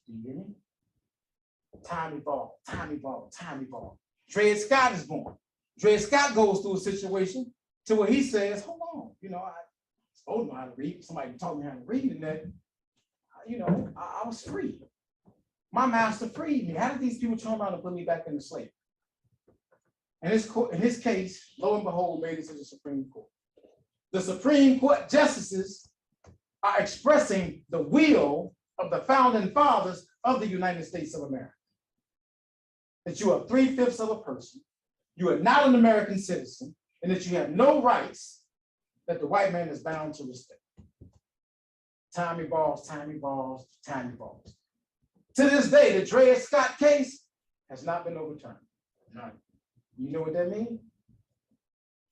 Do you hear me? Time evolved, time evolved, time evolved. Dred Scott is born. Dred Scott goes through a situation to where he says, hold on, you know, I told him how to read. Somebody taught me how to read, and that, you know, I was free. My master freed me. How did these people turn around and put me back into slavery? And in his case, lo and behold, made it to the Supreme Court. The Supreme Court justices are expressing the will of the founding fathers of the United States of America. That you are 3/5 of a person, you are not an American citizen, and that you have no rights that the white man is bound to respect. Time evolves, time evolves, time evolves. To this day, the Dred Scott case has not been overturned. None. You know what that means?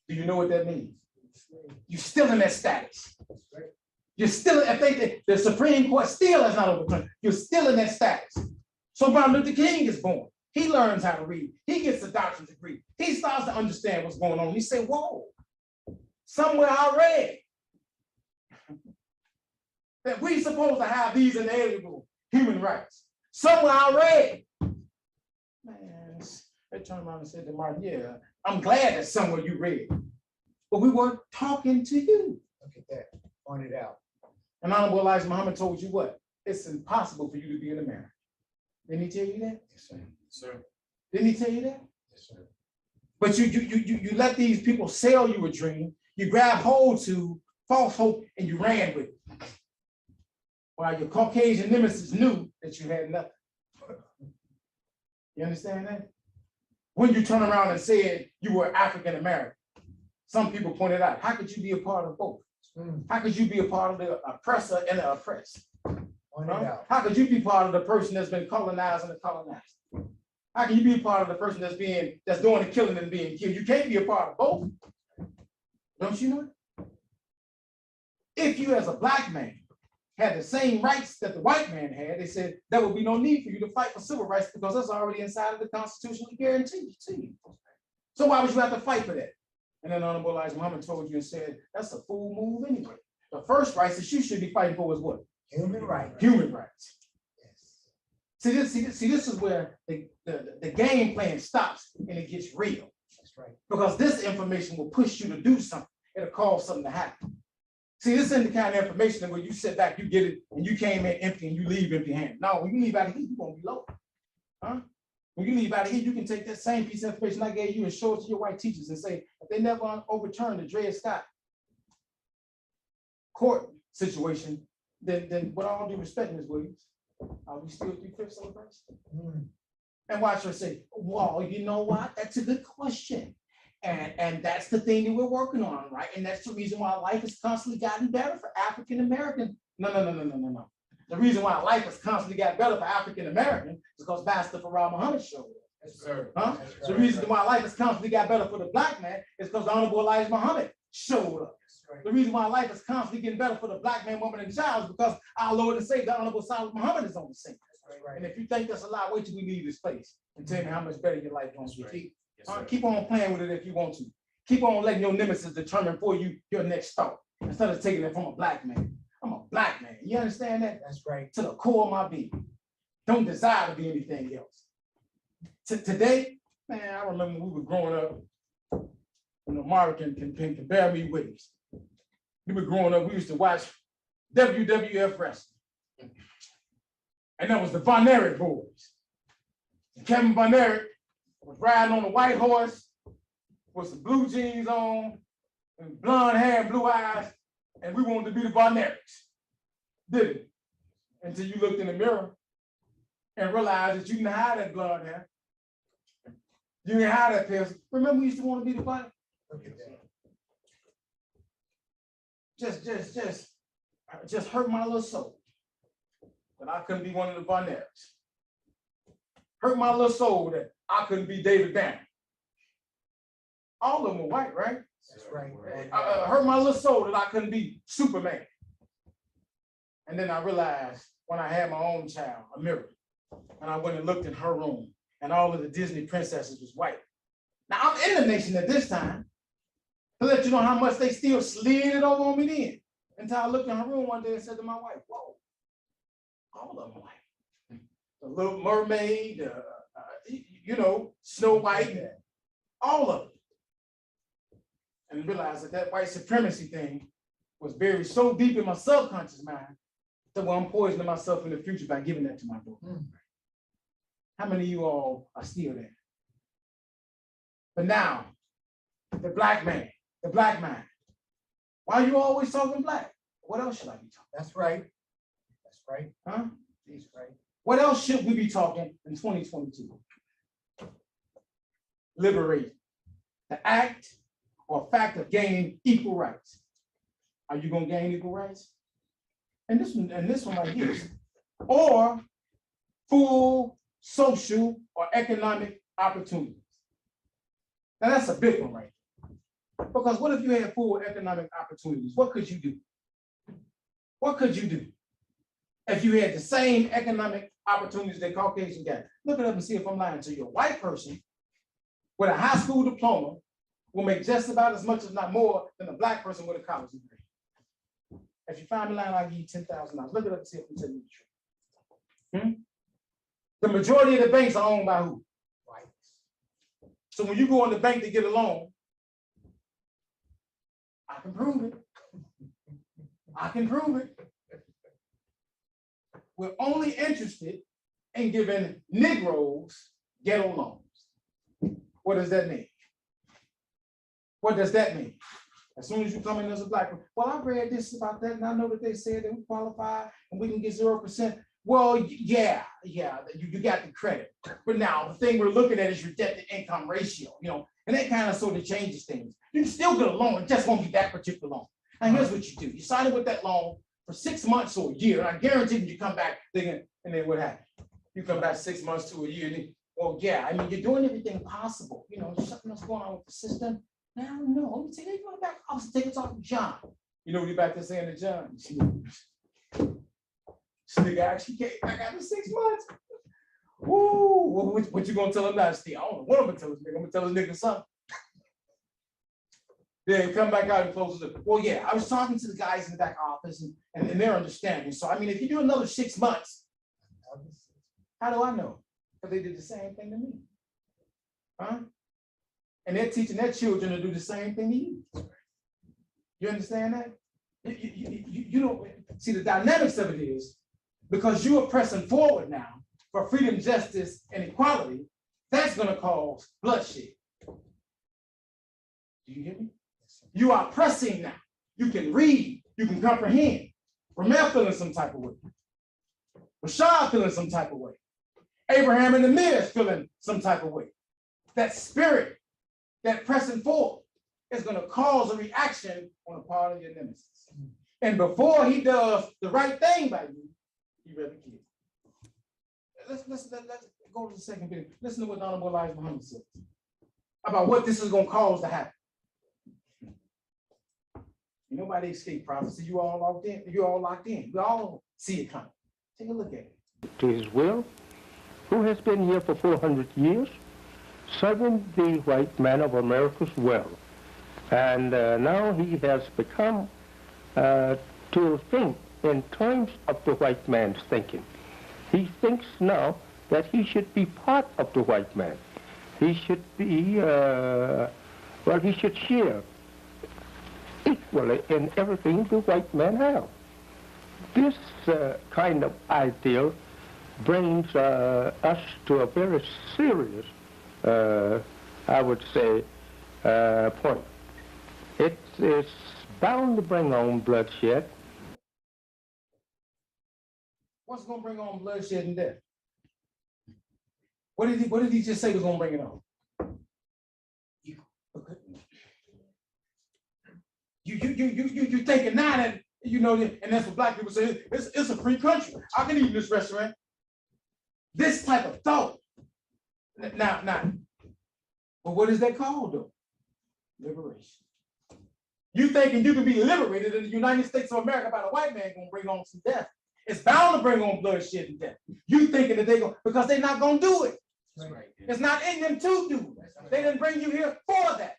Do you know what that means? You're still in that status. You're still, I think the Supreme Court still has not overturned. You're still in that status. So Martin Luther King is born. He learns how to read. He gets a doctorate degree. He starts to understand what's going on. He said, whoa, somewhere I read that we're supposed to have these inalienable human rights. Somewhere I read. Man, they turned around and said to Martin, yeah, I'm glad that somewhere you read. But we weren't talking to you. Look at that. Point it out. And Honorable Elijah Muhammad told you what? It's impossible for you to be an American. Didn't he tell you that? Yes, sir. Yes, sir. Didn't he tell you that? Yes, sir. But you let these people sell you a dream. You grab hold to false hope and you ran with it. While your Caucasian nemesis knew that you had nothing. You understand that? When you turn around and said you were African American, some people pointed out, how could you be a part of both? How could you be a part of the oppressor and the oppressed? Point it out. How could you be part of the person that's been colonized and the colonized? How can you be a part of the person that's doing the killing and being killed? You can't be a part of both. Don't you know it? If you as a black man had the same rights that the white man had, they said there would be no need for you to fight for civil rights because that's already inside of the constitutionally guaranteed to you. So why would you have to fight for that? And then Honorable Elijah Muhammad told you and said, that's a fool move anyway. The first rights that you should be fighting for is what? Human rights. Human rights. Yes. See, this is where the game plan stops and it gets real. That's right. Because this information will push you to do something. It'll cause something to happen. See, this isn't the kind of information where you sit back, you get it, and you came in empty and you leave empty handed. No, when you leave out of here, you're gonna be low. Huh? When you leave out of here, you can take that same piece of information I gave you and show it to your white teachers and say, if they never overturn the Dred Scott court situation, then with all due respect, Ms. Williams, are we still 3/5 celebration? And watch her say, well, you know what? That's a good question. And that's the thing that we're working on, right? And that's the reason why life has constantly gotten better for African American. No. The reason why life has constantly gotten better for African American is because Master Farah Muhammad showed up. Yes, sir. Huh? That's The right. reason why life has constantly got better for the black man is because the Honorable Elijah Muhammad showed up. That's right. The reason why life is constantly getting better for the black man, woman, and child is because our Lord and Savior, the Honorable Solomon Muhammad, is on the scene. That's right. And if you think that's a lot, wait till we leave this place and tell me how much better your life going to That's be. right. Yes, Huh? sir. Keep on playing with it if you want to. Keep on letting your nemesis determine for you your next thought instead of taking it from a black man. I'm a black man. You understand that? That's right. To the core of my being. Don't desire to be anything else. Today, man, I remember when we were growing up, Mark can bear me witness. We were growing up, we used to watch WWF wrestling. And that was the Von Erich boys. And Kevin Von Erich was riding on a white horse with some blue jeans on and blonde hair and blue eyes, and we wanted to be the Von Erichs, didn't it? Until you looked in the mirror and realized that you didn't have that blonde hair. You didn't have that piercing. Remember we used to want to be the Von? Look at that. Just hurt my little soul that I couldn't be one of the Von Erichs. Hurt my little soul that I couldn't be David Banner. All of them were white, right? That's right. Hurt my little soul that I couldn't be Superman. And then I realized when I had my own child, a mirror, and I went and looked in her room, and all of the Disney princesses was white. Now I'm in the nation at this time to let you know how much they still slid it over on me then. Until I looked in her room one day and said to my wife, whoa, all of them white. The Little Mermaid, Snow White, all of them. And realized that white supremacy thing was buried so deep in my subconscious mind that I'm poisoning myself in the future by giving that to my daughter. How many of you all are still there? But now, the black man, the black mind. Why are you always talking black? What else should I be talking? That's right. That's right. Huh? He's right. What else should we be talking in 2022? Liberate. The act or fact of gaining equal rights. Are you going to gain equal rights? And this one right here. Or full social or economic opportunities. Now that's a big one right there. Because what if you had full economic opportunities? What could you do? What could you do if you had the same economic opportunities that Caucasian got? Look it up and see if I'm lying to you. A white person with a high school diploma will make just about as much, if not more, than a black person with a college degree. If you find me lying, I'll give you $10,000. Look it up and see if I'm telling you the truth. The majority of the banks are owned by who? Whites. So when you go in the bank to get a loan, I can prove it. I can prove it. We're only interested in giving Negroes ghetto loans. What does that mean? What does that mean? As soon as you come in as a black person, well, I read this about that, and I know that they said that we qualify and we can get 0%. Well, yeah, you got the credit. But now the thing we're looking at is your debt to income ratio, and that kind of sort of changes things. You can still get a loan, it just won't be that particular loan. And here's what you do. You sign up with that loan for 6 months or a year, and I guarantee you come back thinking, and then what happens? You come back 6 months to a year, and then, well, yeah, I mean, you're doing everything possible. Something that's going on with the system. Now, I don't know. Let me take it back. I'll take it off to John. You know what you're back there saying to John? This nigga actually came back after 6 months. Woo! What you gonna tell him now, Steve? I don't know what I'm gonna tell this nigga. I'm gonna tell this nigga something. Then come back out and close the door. Well, yeah, I was talking to the guys in the back office and they're understanding. So, I mean, if you do another 6 months, how do I know? Because they did the same thing to me. Huh? And they're teaching their children to do the same thing to you. You understand that? You don't see the dynamics of it is because you are pressing forward now for freedom, justice, and equality. That's going to cause bloodshed. Do you hear me? You are pressing now. You can read, you can comprehend. Ramel feeling some type of way. Rashad feeling some type of way. Abraham and the Amir feeling some type of way. That spirit, that pressing forward is going to cause a reaction on the part of your nemesis. And before he does the right thing by you, you better kill. Let's go to the second video. Listen to what Honorable Elijah Muhammad says about what this is going to cause to happen. Nobody escaped prophecy. You all locked in. You all locked in. We all see it coming. Take a look at it. To his will, who has been here for 400 years, serving the white man of America's well. And now he has become to think in terms of the white man's thinking. He thinks now that he should be part of the white man. He should be, he should share equally in everything the white man has. This kind of ideal brings us to a very serious, I would say, point. It is bound to bring on bloodshed. What's going to bring on bloodshed and death? What did he just say was going to bring it on? You thinking now that, and that's what black people say, it's a free country. I can eat in this restaurant. This type of thought. Now, but what is that called though? Liberation. You thinking you can be liberated in the United States of America by the white man gonna bring on some death. It's bound to bring on bloodshed and death. You thinking that they're going, because they're not gonna do it. Right. It's not in them to do. They didn't bring you here for that.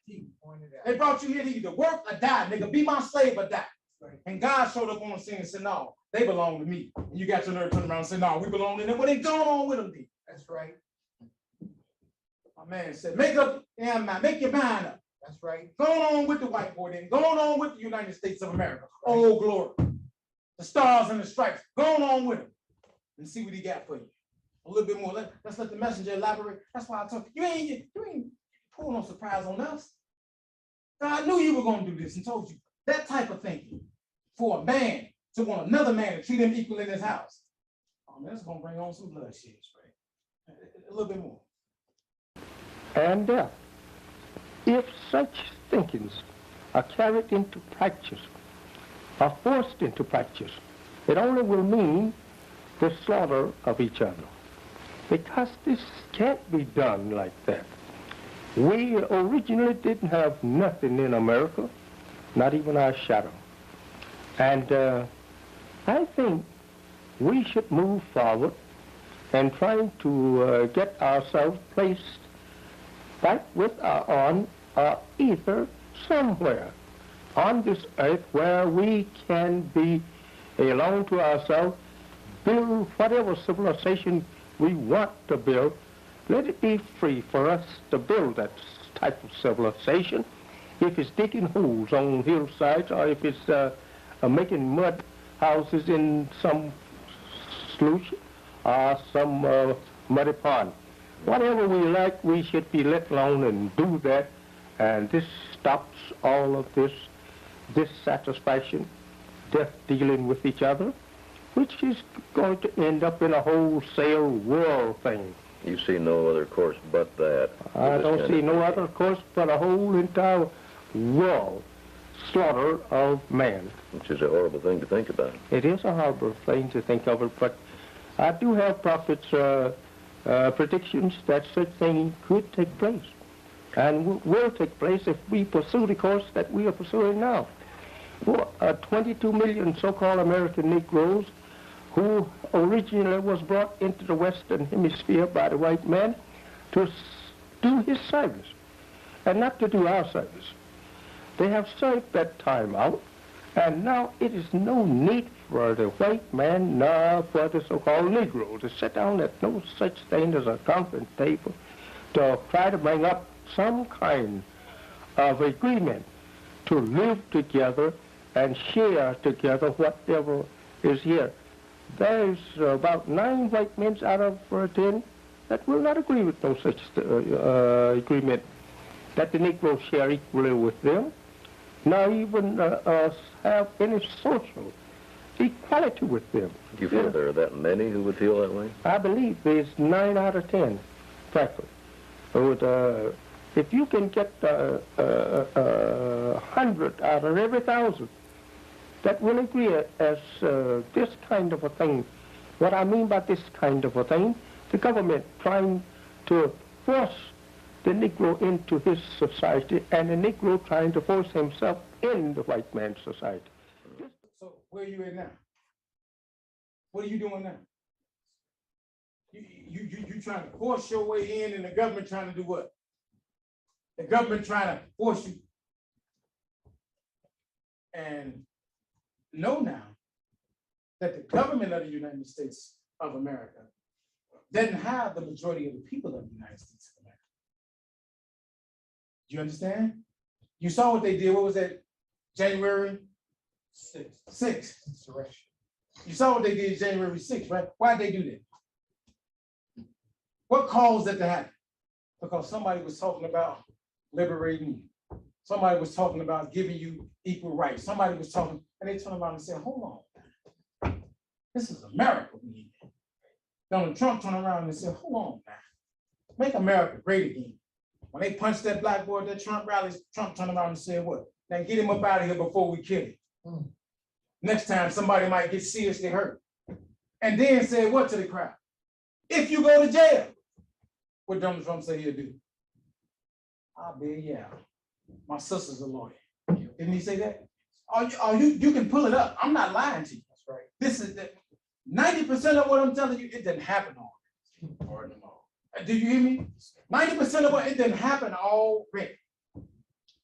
They brought you here to either work or die. Nigga, be my slave or die. Right. And God showed up on the scene and said, no, they belong to me. And you got your nerve to turn around and say, no, we belong to them. What they going on with them? Then? That's right. My man said, make your mind up. That's right. Going on with the white boy then. Going on with the United States of America. Oh, glory. The stars and the stripes. Going on with him. And see what he got for you. A little bit more. Let's let the messenger elaborate. That's why I told you, you ain't pulling no surprise on us. God knew you were going to do this and told you that type of thinking for a man to want another man to treat him equal in his house. Oh, man, that's going to bring on some bloodshed, right? A little bit more. And if such thinkings are carried into practice, are forced into practice, it only will mean the slaughter of each other. Because this can't be done like that. We originally didn't have nothing in America, not even our shadow. And I think we should move forward and trying to get ourselves placed back with on ether somewhere on this earth where we can be alone to ourselves, build whatever civilization we want to build. Let it be free for us to build that type of civilization. If it's digging holes on hillsides or if it's making mud houses in some sluice or some muddy pond. Whatever we like, we should be let alone and do that. And this stops all of this dissatisfaction, death dealing with each other, which is going to end up in a wholesale world thing. You see no other course but that? I don't see no other course but a whole entire world slaughter of man. Which is a horrible thing to think about. It is a horrible thing to think of it, but I do have prophets' predictions that such thing could take place and will take place if we pursue the course that we are pursuing now. 22 million so-called American Negroes who originally was brought into the Western Hemisphere by the white man to do his service and not to do our service. They have served that time out, and now it is no need for the white man nor for the so-called Negro to sit down at no such thing as a conference table to try to bring up some kind of agreement to live together and share together whatever is here. There's about 9 white men out of 10 that will not agree with no such agreement, that the Negroes share equally with them, nor even have any social equality with them. Do you feel there are that many who would feel that way? I believe there's 9 out of 10, practically. If you can get 100 out of every 1,000 that will agree as this kind of a thing. What I mean by this kind of a thing, the government trying to force the Negro into his society and the Negro trying to force himself in the white man's society. So where are you at now? What are you doing now? You trying to force your way in, and the government trying to do what? The government trying to force you. And know now that the government of the United States of America doesn't have the majority of the people of the United States of America. Do you understand? You saw what they did. What was that? January 6th. Insurrection. You saw what they did January 6th, right? Why'd they do that? What caused that to happen? Because somebody was talking about liberating you. Somebody was talking about giving you equal rights. Somebody was talking, and they turned around and said, hold on. This is America we need. Donald Trump turned around and said, hold on now. Make America great again. When they punched that black boy at that Trump rally, Trump turned around and said, what? Now get him up out of here before we kill him. Next time somebody might get seriously hurt. And then said what to the crowd? If you go to jail, what Donald Trump said he'll do? I'll bail you out. My sister's a lawyer. Didn't he say that? You can pull it up. I'm not lying to you. That's right. This is 90% of what I'm telling you, it didn't happen already. Do you hear me? 90% of what it didn't happen already.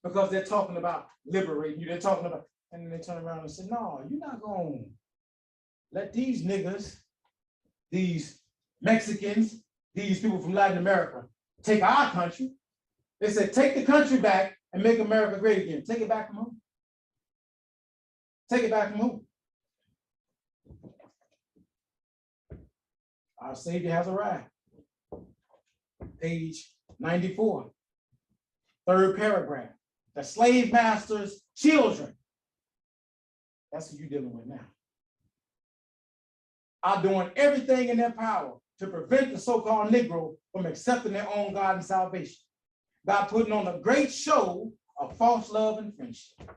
Because they're talking about liberating you. They're talking about, and then they turn around and say, no, you're not going to let these niggas, these Mexicans, these people from Latin America take our country. They said, take the country back and make America great again. Take it back from who? Take it back from who? Our Savior has arrived. Page 94, third paragraph. The slave master's children. That's who you're dealing with now. Are doing everything in their power to prevent the so-called Negro from accepting their own God and salvation by putting on a great show of false love and friendship.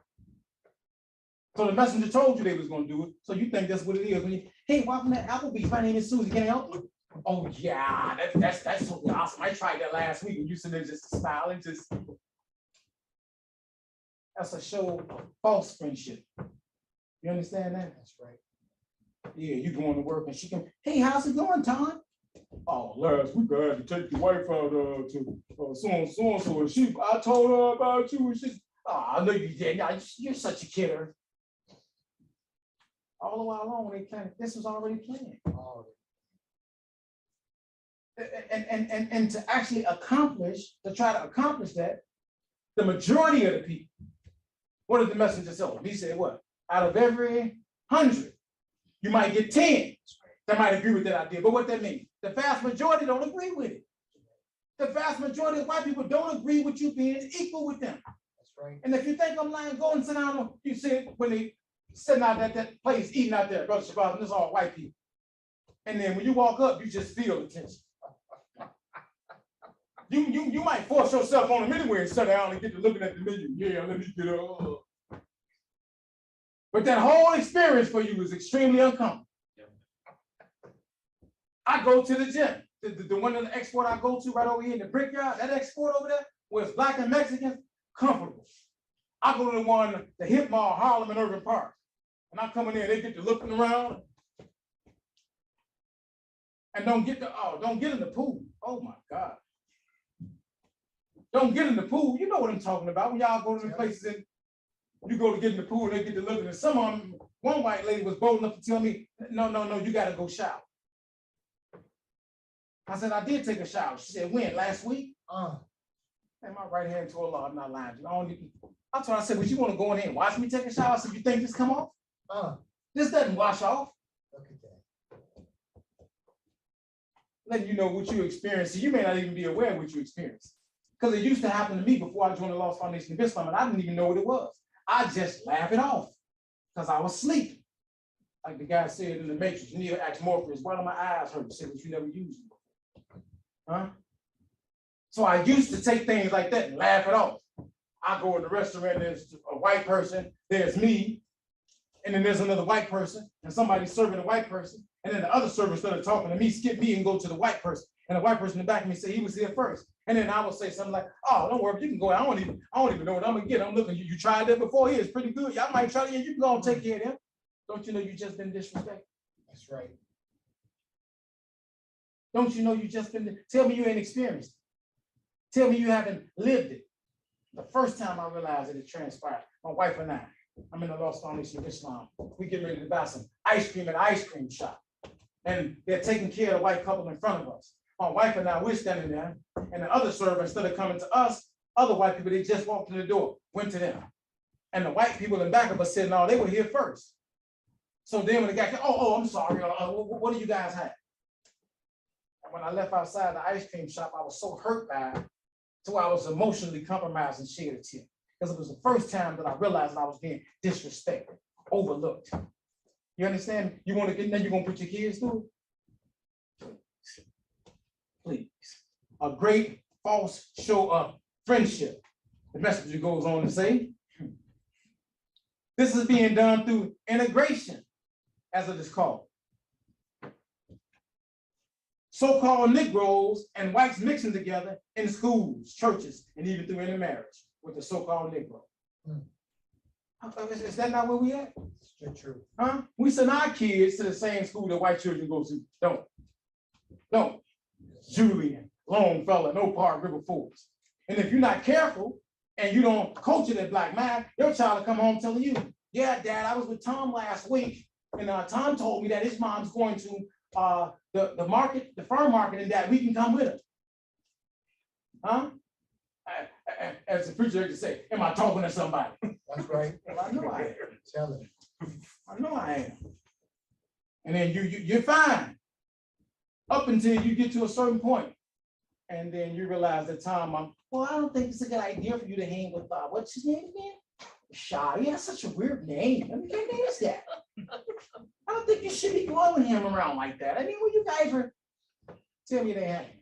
So the messenger told you they was going to do it. So you think that's what it is. When you, hey, welcome to Applebee's. My name is Susie. Can I help you? Oh yeah, that's so awesome. I tried that last week and you said they're just smiling, just. That's a show of false friendship. You understand that? That's right. Yeah, you going to work and she can, hey, how's it going, Tom? Oh, last week I had to take the wife out to so-and-so, and I told her about you, and she's, oh, I know you did. Now, you're such a kidder. All the while long, when they planned, this was already planned. And to actually try to accomplish that, the majority of the people, what did the messenger tell him? He said, what? Out of every 100, you might get 10 that might agree with that idea. But what that means? The vast majority don't agree with it. The vast majority of white people don't agree with you being equal with them. That's right. And if you think I'm lying, go and sit down. You see when they sitting out at that place, eating out there, Brother Shabbat, and it's all white people. And then when you walk up, you just feel the tension. You might force yourself on them anyway and sit down and get to looking at the menu. Yeah, let me get up. But that whole experience for you is extremely uncomfortable. I go to the gym. The one in the export I go to right over here in the brickyard, that export over there, where it's black and Mexican, comfortable. I go to the one, the Hip Mall, Harlem and Irving Park. And I come in there, they get to looking around. And don't get in the pool. Oh my God. Don't get in the pool. You know what I'm talking about. When y'all go to the places and you go to get in the pool and they get to looking. And some of them, one white lady was bold enough to tell me, no, you got to go shower. I said, I did take a shower. She said, when? Last week? And my right hand to Allah, I'm not lying to you. I told her, I said, would you want to go in here and watch me take a shower? I said, you think this come off? This doesn't wash off. Look at that. Letting you know what you experienced. So you may not even be aware of what you experienced. Because it used to happen to me before I joined the Lost Foundation of Islam, and I didn't even know what it was. I just laugh it off because I was sleeping. Like the guy said in the Matrix, Neo asked Morpheus, why do my eyes hurt? He said, but you never used them before. Huh? So I used to take things like that and laugh it off. I go in the restaurant, there's a white person, there's me, and then there's another white person, and somebody's serving a white person, and then the other server started talking to me, skip me and go to the white person. And the white person in the back of me say he was here first. And then I will say something like, oh, don't worry, you can go. I don't even know what I'm gonna get. I'm looking, you tried that before here, it's pretty good. Y'all might try it, you can go and take care of them. Don't you know you just been disrespected? That's right. Don't you know you just been, tell me you ain't experienced it. Tell me you haven't lived it. The first time I realized that it transpired, my wife and I'm in the Lost Foundation of Islam. We get ready to buy some ice cream at an ice cream shop. And they're taking care of the white couple in front of us. My wife and we're standing there, and the other server, instead of coming to us, other white people, they just walked in the door, went to them. And the white people in back of us said, no, they were here first. So then when the guy came, oh, I'm sorry, what do you guys have? And when I left outside the ice cream shop, I was so hurt by it, so I was emotionally compromised and shed a tear. Because it was the first time that I realized I was being disrespected, overlooked. You understand? You want to get, then you're going to put your kids through it? Please. A great false show of friendship. The messenger goes on to say, this is being done through integration, as it is called. So-called Negroes and whites mixing together in schools, churches, and even through intermarriage with the so-called Negro. Is that not where we at? It's true. Huh? We send our kids to the same school that white children go to. Don't. Julian, Longfellow, No Park, River Forks. And if you're not careful and you don't coach it at Black Man, your child will come home telling you, yeah, Dad, I was with Tom last week, and Tom told me that his mom's going to the market, the farm market, and that we can come with her. Huh? As the preacher used to say, am I talking to somebody? That's right. Well, I know I am. Tell him. I know I am. And then you're fine up until you get to a certain point. And then you realize that Tom, well, I don't think it's a good idea for you to hang with, what's his name again? Shy. Yeah, that's such a weird name. I mean, what name is that? I don't think you should be blowing him around like that. I mean, when you guys are, tell me they haven't.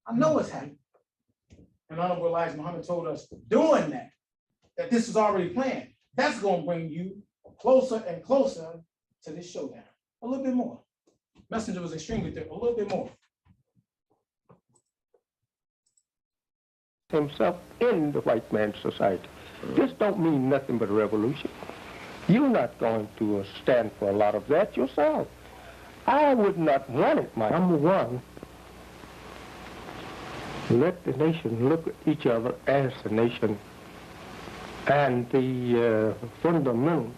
I know it's happening. And Honorable Elijah Muhammad told us doing that this is already planned. That's going to bring you closer and closer to this showdown. A little bit more. Messenger was extremely thick, a little bit more. Himself in the white man's society. This don't mean nothing but a revolution. You're not going to stand for a lot of that yourself. I would not want it, my number one. Let the nation look at each other as a nation, and the fundamentals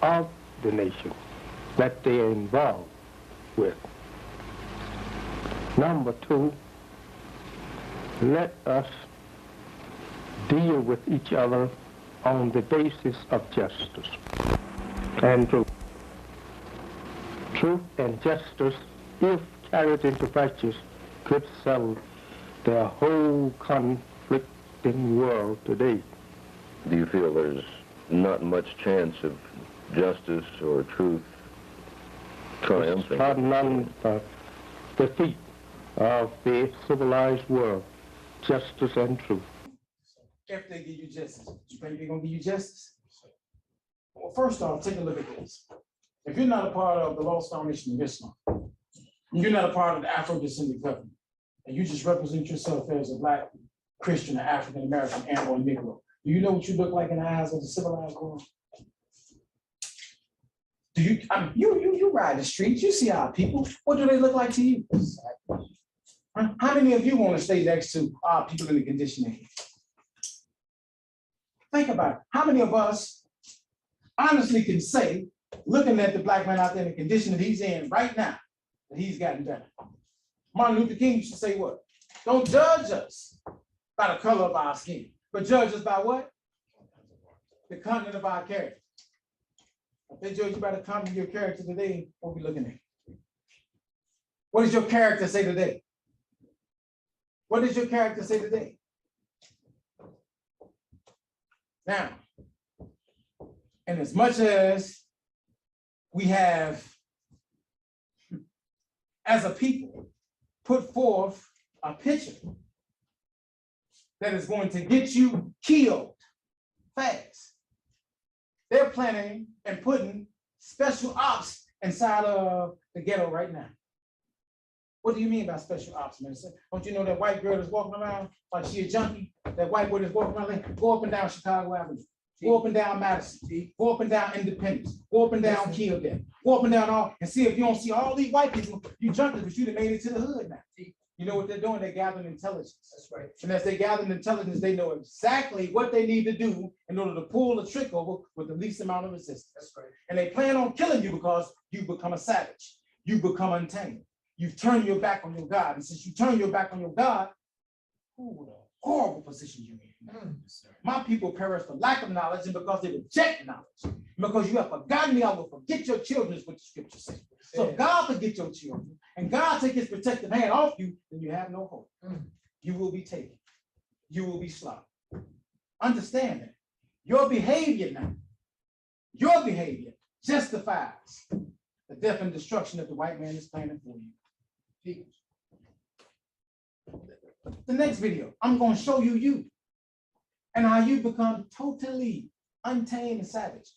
of the nation that they are involved with. Number two, let us deal with each other on the basis of justice and truth. Truth and justice, if carried into practice, could settle the whole conflicting world today. Do you feel there's not much chance of justice or truth triumphing? None but defeat of the civilized world, justice and truth. If they give you justice, you think they're going to give you justice? Well, first off, take a look at this. If you're not a part of the Lost Foundation of Islam, you're not a part of the Afro-descendant government, and you just represent yourself as a Black Christian or African American and or Negro, do you know what you look like in the eyes of the civilized world? Do you? I mean, you ride the streets, you see our people. What do they look like to you? How many of you want to stay next to our people in the condition they're in? Think about it. How many of us honestly can say, looking at the Black man out there in the condition that he's in right now, that he's gotten better? Martin Luther King used to say what? Don't judge us by the color of our skin, but judge us by what? the content of our character. If they judge you by the content of your character today, what are we looking at? What does your character say today? What does your character say today? Now, and as much as we have, as a people, put forth a picture that is going to get you killed fast, they're planning and putting special ops inside of the ghetto right now. What do you mean by special ops, Minister? Don't you know that white girl that's walking around like she a junkie? That white boy that's walking around, like, go up and down Chicago Avenue, go up and down Madison, go up and down Independence, go up and down Kildare, go up and down all, and see if you don't see all these white people, you junkies, but you done made it to the hood now. You know what they're doing? They're gathering intelligence. That's right. And as they gather intelligence, they know exactly what they need to do in order to pull the trick over with the least amount of resistance. That's right. And they plan on killing you because you become a savage. You become untamed. You've turned your back on your God. And since you turn your back on your God, what a horrible position you're in. My people perish for lack of knowledge and because they reject knowledge. And because you have forgotten me, I will forget your children, is what the scripture says. So if God forget your children and God take his protective hand off you, then you have no hope. You will be taken. You will be slaughtered. Understand that. Your behavior now, your behavior justifies the death and destruction that the white man is planning for you. The next video, I'm going to show you and how you become totally untamed and savage,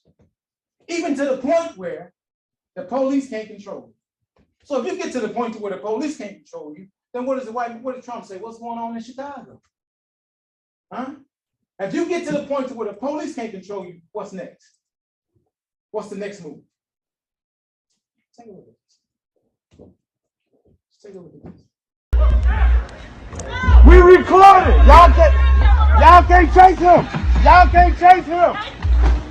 even to the point where the police can't control you. So if you get to the point where the police can't control you, then what does Trump say? What's going on in Chicago? Huh? If you get to the point where the police can't control you, what's next? What's the next move? Take a look at this. Take a look at this. We recorded. Y'all can't chase him. Y'all can't chase him.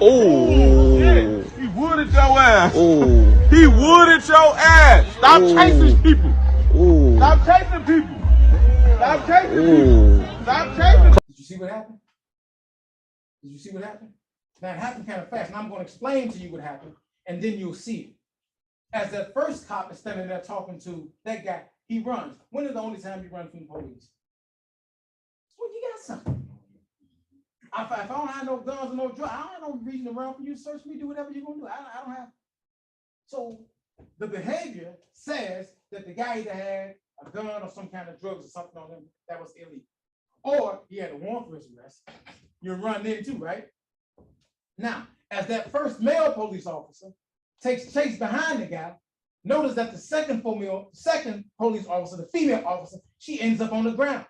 Oh, Yeah, he wooded your ass. oh, He wooded your ass. Stop chasing people. oh, Stop chasing people. Stop chasing people. oh. Stop chasing. Did you see what happened? Did you see what happened? Now it happened kind of fast, and I'm going to explain to you what happened, and then you'll see it. As that first cop is standing there talking to that guy, he runs. When is the only time you run from the police? Well, you got something. If I don't have no guns or no drugs, I don't have no reason to run for you, search me, do whatever you're gonna do. I don't have. So the behavior says that the guy either had a gun or some kind of drugs or something on him that was illegal, or he had a warrant for his arrest. You're running in too, right? Now, as that first male police officer takes chase behind the guy, notice that the second police officer, the female officer, she ends up on the ground.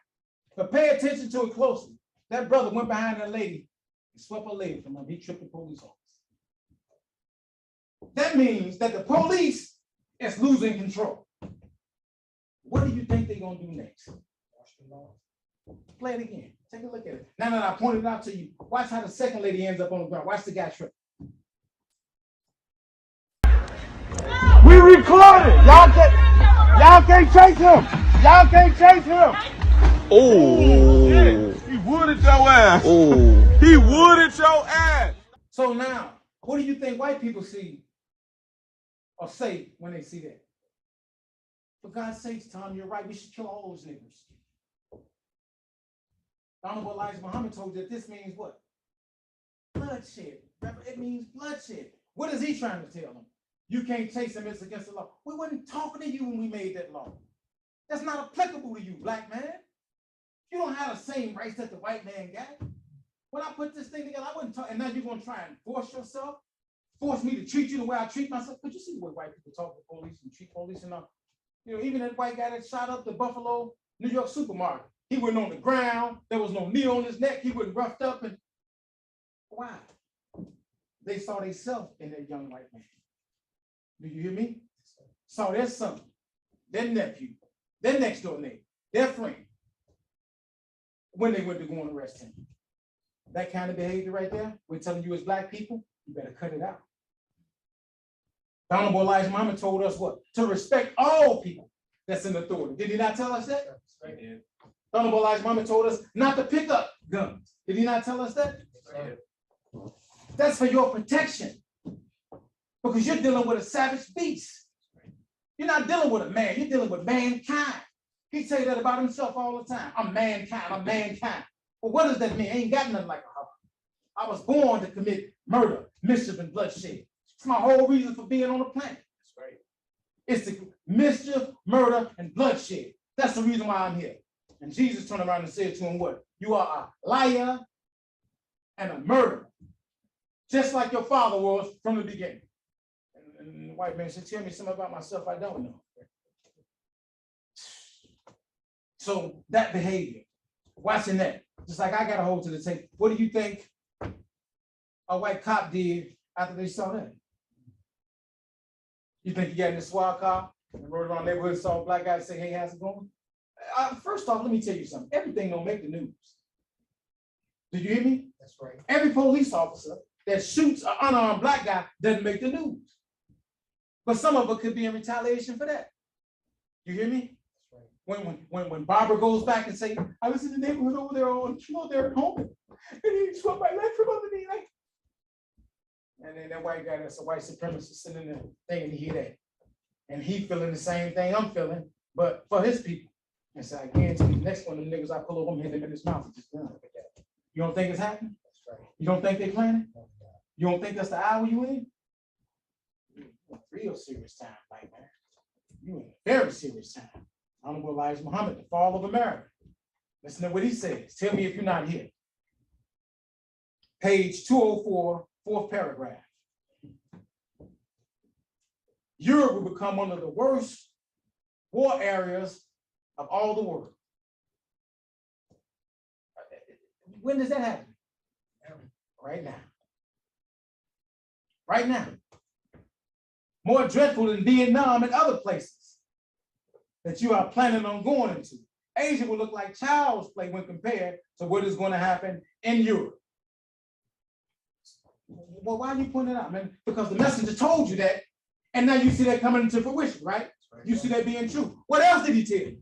But pay attention to it closely. That brother went behind that lady and swept her leg from him. He tripped the police officer. That means that the police is losing control. What do you think they're gonna do next? Play it again. Take a look at it. Now that I pointed it out to you, watch how the second lady ends up on the ground. Watch the guy trip. We recorded. Y'all can't chase him. Y'all can't chase him. Oh, Yeah, he wooded your ass. oh. He wooded your ass. So now, what do you think white people see or say when they see that? For God's sakes, Tom, you're right. We should kill all those niggers. The Honorable Elijah Muhammad told you that this means what? Bloodshed. It means bloodshed. What is he trying to tell them? You can't chase them, it's against the law. We wasn't talking to you when we made that law. That's not applicable to you, black man. You don't have the same rights that the white man got. When I put this thing together, I wasn't talking, and now you're gonna try and force yourself, force me to treat you the way I treat myself. But you see the way white people talk to police and treat police and all. You know, even that white guy that shot up the Buffalo, New York supermarket, he went on the ground, there was no knee on his neck, he wasn't roughed up, and why? They saw themselves in that young white man. Do you hear me? Saw their son, their nephew, their next door neighbor, their friend, when they went to go and arrest him. That kind of behavior right there, we're telling you as black people, you better cut it out. The Honorable Elijah Muhammad told us what? To respect all people that's in authority. Did he not tell us that? Right. The Honorable Elijah Muhammad told us not to pick up guns. Did he not tell us that? Right. That's for your protection. Because you're dealing with a savage beast. You're not dealing with a man, you're dealing with mankind. He say that about himself all the time. I'm mankind, I'm mankind. Well, what does that mean? I ain't got nothing like a heart. I was born to commit murder, mischief, and bloodshed. It's my whole reason for being on the planet. That's right. It's the mischief, murder, and bloodshed. That's the reason why I'm here. And Jesus turned around and said to him, what? You are a liar and a murderer, just like your father was from the beginning. And the white man said, tell me something about myself I don't know. So that behavior, watching that, just like I got a hold to the tape. What do you think a white cop did after they saw that? You think he got in the SWAT car and rode around the neighborhood, saw a black guy say, hey, how's it going? First off, let me tell you something. Everything don't make the news. Did you hear me? That's right. Every police officer that shoots an unarmed black guy doesn't make the news. But some of it could be in retaliation for that. You hear me? That's right. When Barbara goes back and say, I was in the neighborhood over there on there at home, and he swept my leg from underneath. And then that white guy, that's a white supremacist, sitting in the thing, and he hear that. And he feeling the same thing I'm feeling, but for his people. And so I guarantee you, the next one of them niggas I pull over, I'm hitting him in his mouth and just done like that. You don't think it's happening? That's right. You don't think they planning? You don't think that's the hour you in? You're in real serious time, white man. You in a very serious time. Honorable Elijah Muhammad, the fall of America. Listen to what he says. Tell me if you're not here. Page 204, fourth paragraph. Europe will become one of the worst war areas of all the world. When does that happen? Right now. Right now. More dreadful than Vietnam and other places that you are planning on going into. Asia will look like child's play when compared to what is going to happen in Europe. Well, why are you pointing it out, man? Because the messenger told you that, and now you see that coming into fruition, right? You see that being true. What else did he tell you?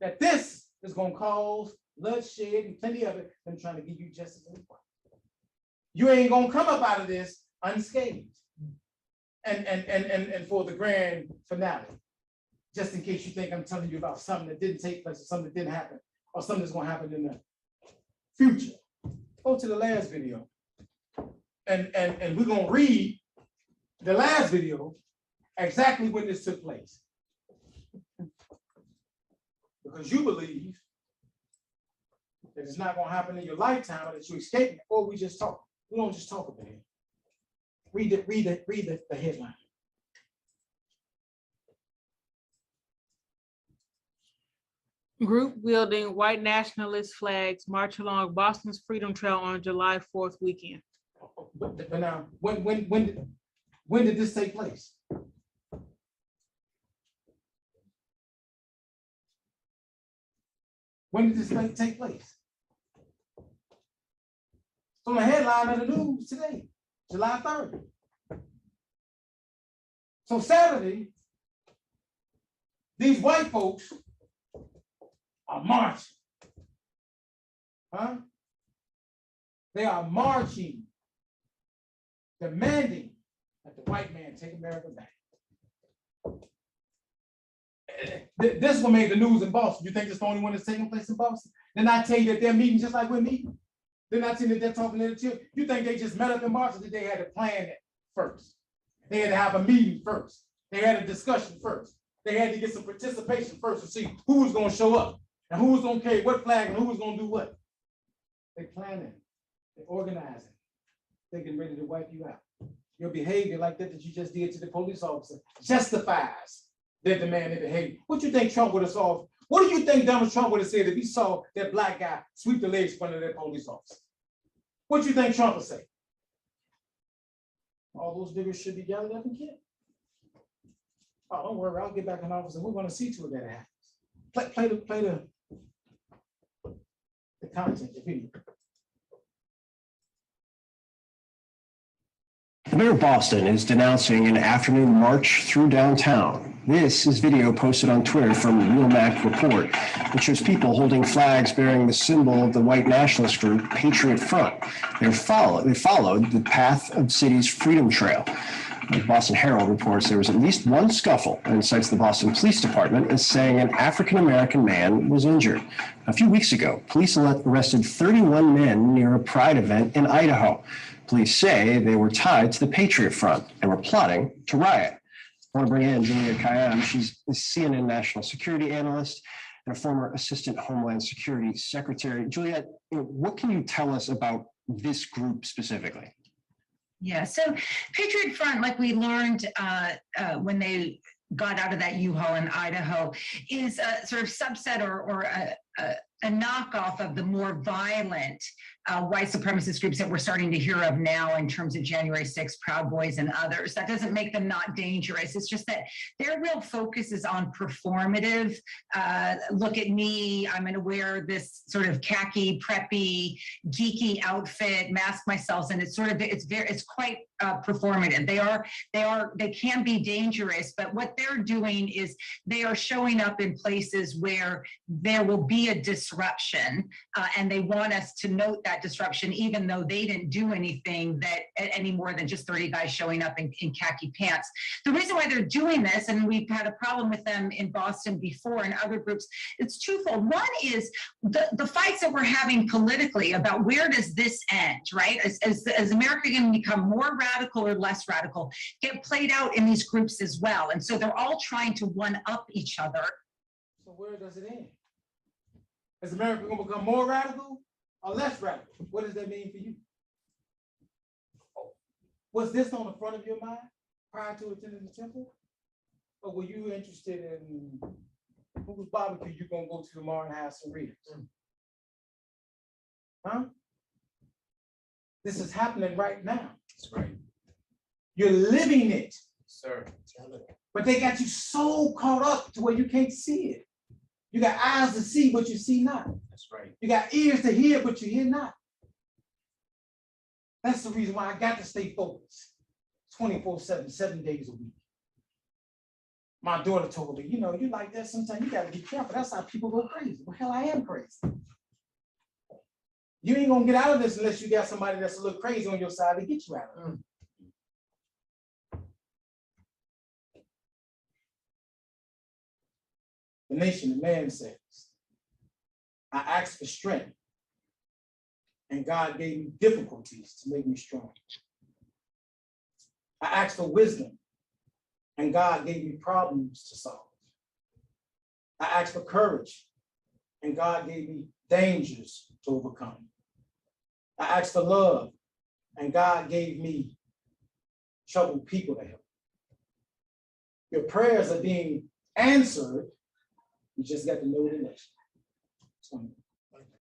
That this is going to cause bloodshed and plenty of it, them trying to give you justice and equality. You ain't going to come up out of this unscathed. And for the grand finale, just in case you think I'm telling you about something that didn't take place or something that didn't happen or something that's going to happen in the future, go to the last video. And we're going to read the last video exactly when this took place. Because you believe that it's not going to happen in your lifetime or that you escape it, or we just talk. We don't just talk about it. Read the headline. Group wielding white nationalist flags march along Boston's Freedom Trail on July 4th weekend. But now, when did this take place? When did this take place? It's on the headline of the news today, July 3rd. So Saturday, these white folks are marching. Huh? They are marching, demanding that the white man take America back. This one made the news in Boston. You think it's the only one that's taking place in Boston? Then I tell you that they're meeting just like we're meeting. Then I tell you that they're talking to the children. You think they just met up in Boston? That they had to plan it first. They had to have a meeting first. They had a discussion first. They had to get some participation first to see who was going to show up and who was going to carry what flag and who was going to do what. They're planning. They're organizing. They're getting ready to wipe you out. Your behavior like that you just did to the police officer justifies their demand and behavior. What do you think Trump would have saw? What do you think Donald Trump would have said if he saw that black guy sweep the legs in front of that police officer? What do you think Trump would say? All those niggas should be gathered up and killed. Oh, don't worry, I'll get back in office and we're going to see to it that it happens. Play the content, the video. The mayor of Boston is denouncing an afternoon march through downtown. This is video posted on Twitter from Real Mac Report. It shows people holding flags bearing the symbol of the white nationalist group Patriot Front. They followed the path of the city's Freedom Trail. The Boston Herald reports there was at least one scuffle and cites the Boston Police Department as saying an African-American man was injured. A few weeks ago, police arrested 31 men near a Pride event in Idaho. Police say they were tied to the Patriot Front and were plotting to riot. I want to bring in Julia Kayyem. She's a CNN national security analyst and a former assistant Homeland Security Secretary. Juliet, what can you tell us about this group specifically? Yeah, so Patriot Front, like we learned when they got out of that U-Haul in Idaho, is a sort of subset or a knockoff of the more violent white supremacist groups that we're starting to hear of now in terms of January 6th, Proud Boys and others. That doesn't make them not dangerous. It's just that their real focus is on performative. Look at me, I'm gonna wear this sort of khaki, preppy, geeky outfit, mask myself, and it's sort of, it's quite performative. They can be dangerous, but what they're doing is they are showing up in places where there will be a disruption, and they want us to note that disruption, even though they didn't do anything that any more than just 30 guys showing up in khaki pants. The reason why they're doing this, and we've had a problem with them in Boston before and other groups, it's twofold. One is the fights that we're having politically about where does this end, right? Is America going to become more radical or less radical, get played out in these groups as well. And so they're all trying to one-up each other. So where does it end? Is America going to become more radical or less radical? What does that mean for you? Was this on the front of your mind prior to attending the temple? Or were you interested in whose barbecue you're going to go to tomorrow and have some ribs? Huh? This is happening right now. That's right. You're living it. Sir. But they got you so caught up to where you can't see it. You got eyes to see, but you see not. That's right. You got ears to hear, but you hear not. That's the reason why I got to stay focused 24/7, 7 days a week. My daughter told me, you know, you like that sometimes, you got to be careful. That's how people go crazy. Well, hell, I am crazy. You ain't going to get out of this unless you got somebody that's a little crazy on your side to get you out of it. The nation of man says, I asked for strength, and God gave me difficulties to make me strong. I asked for wisdom, and God gave me problems to solve. I asked for courage, and God gave me dangers to overcome. I asked for love, and God gave me troubled people to help. Your prayers are being answered. You just got to know the next one.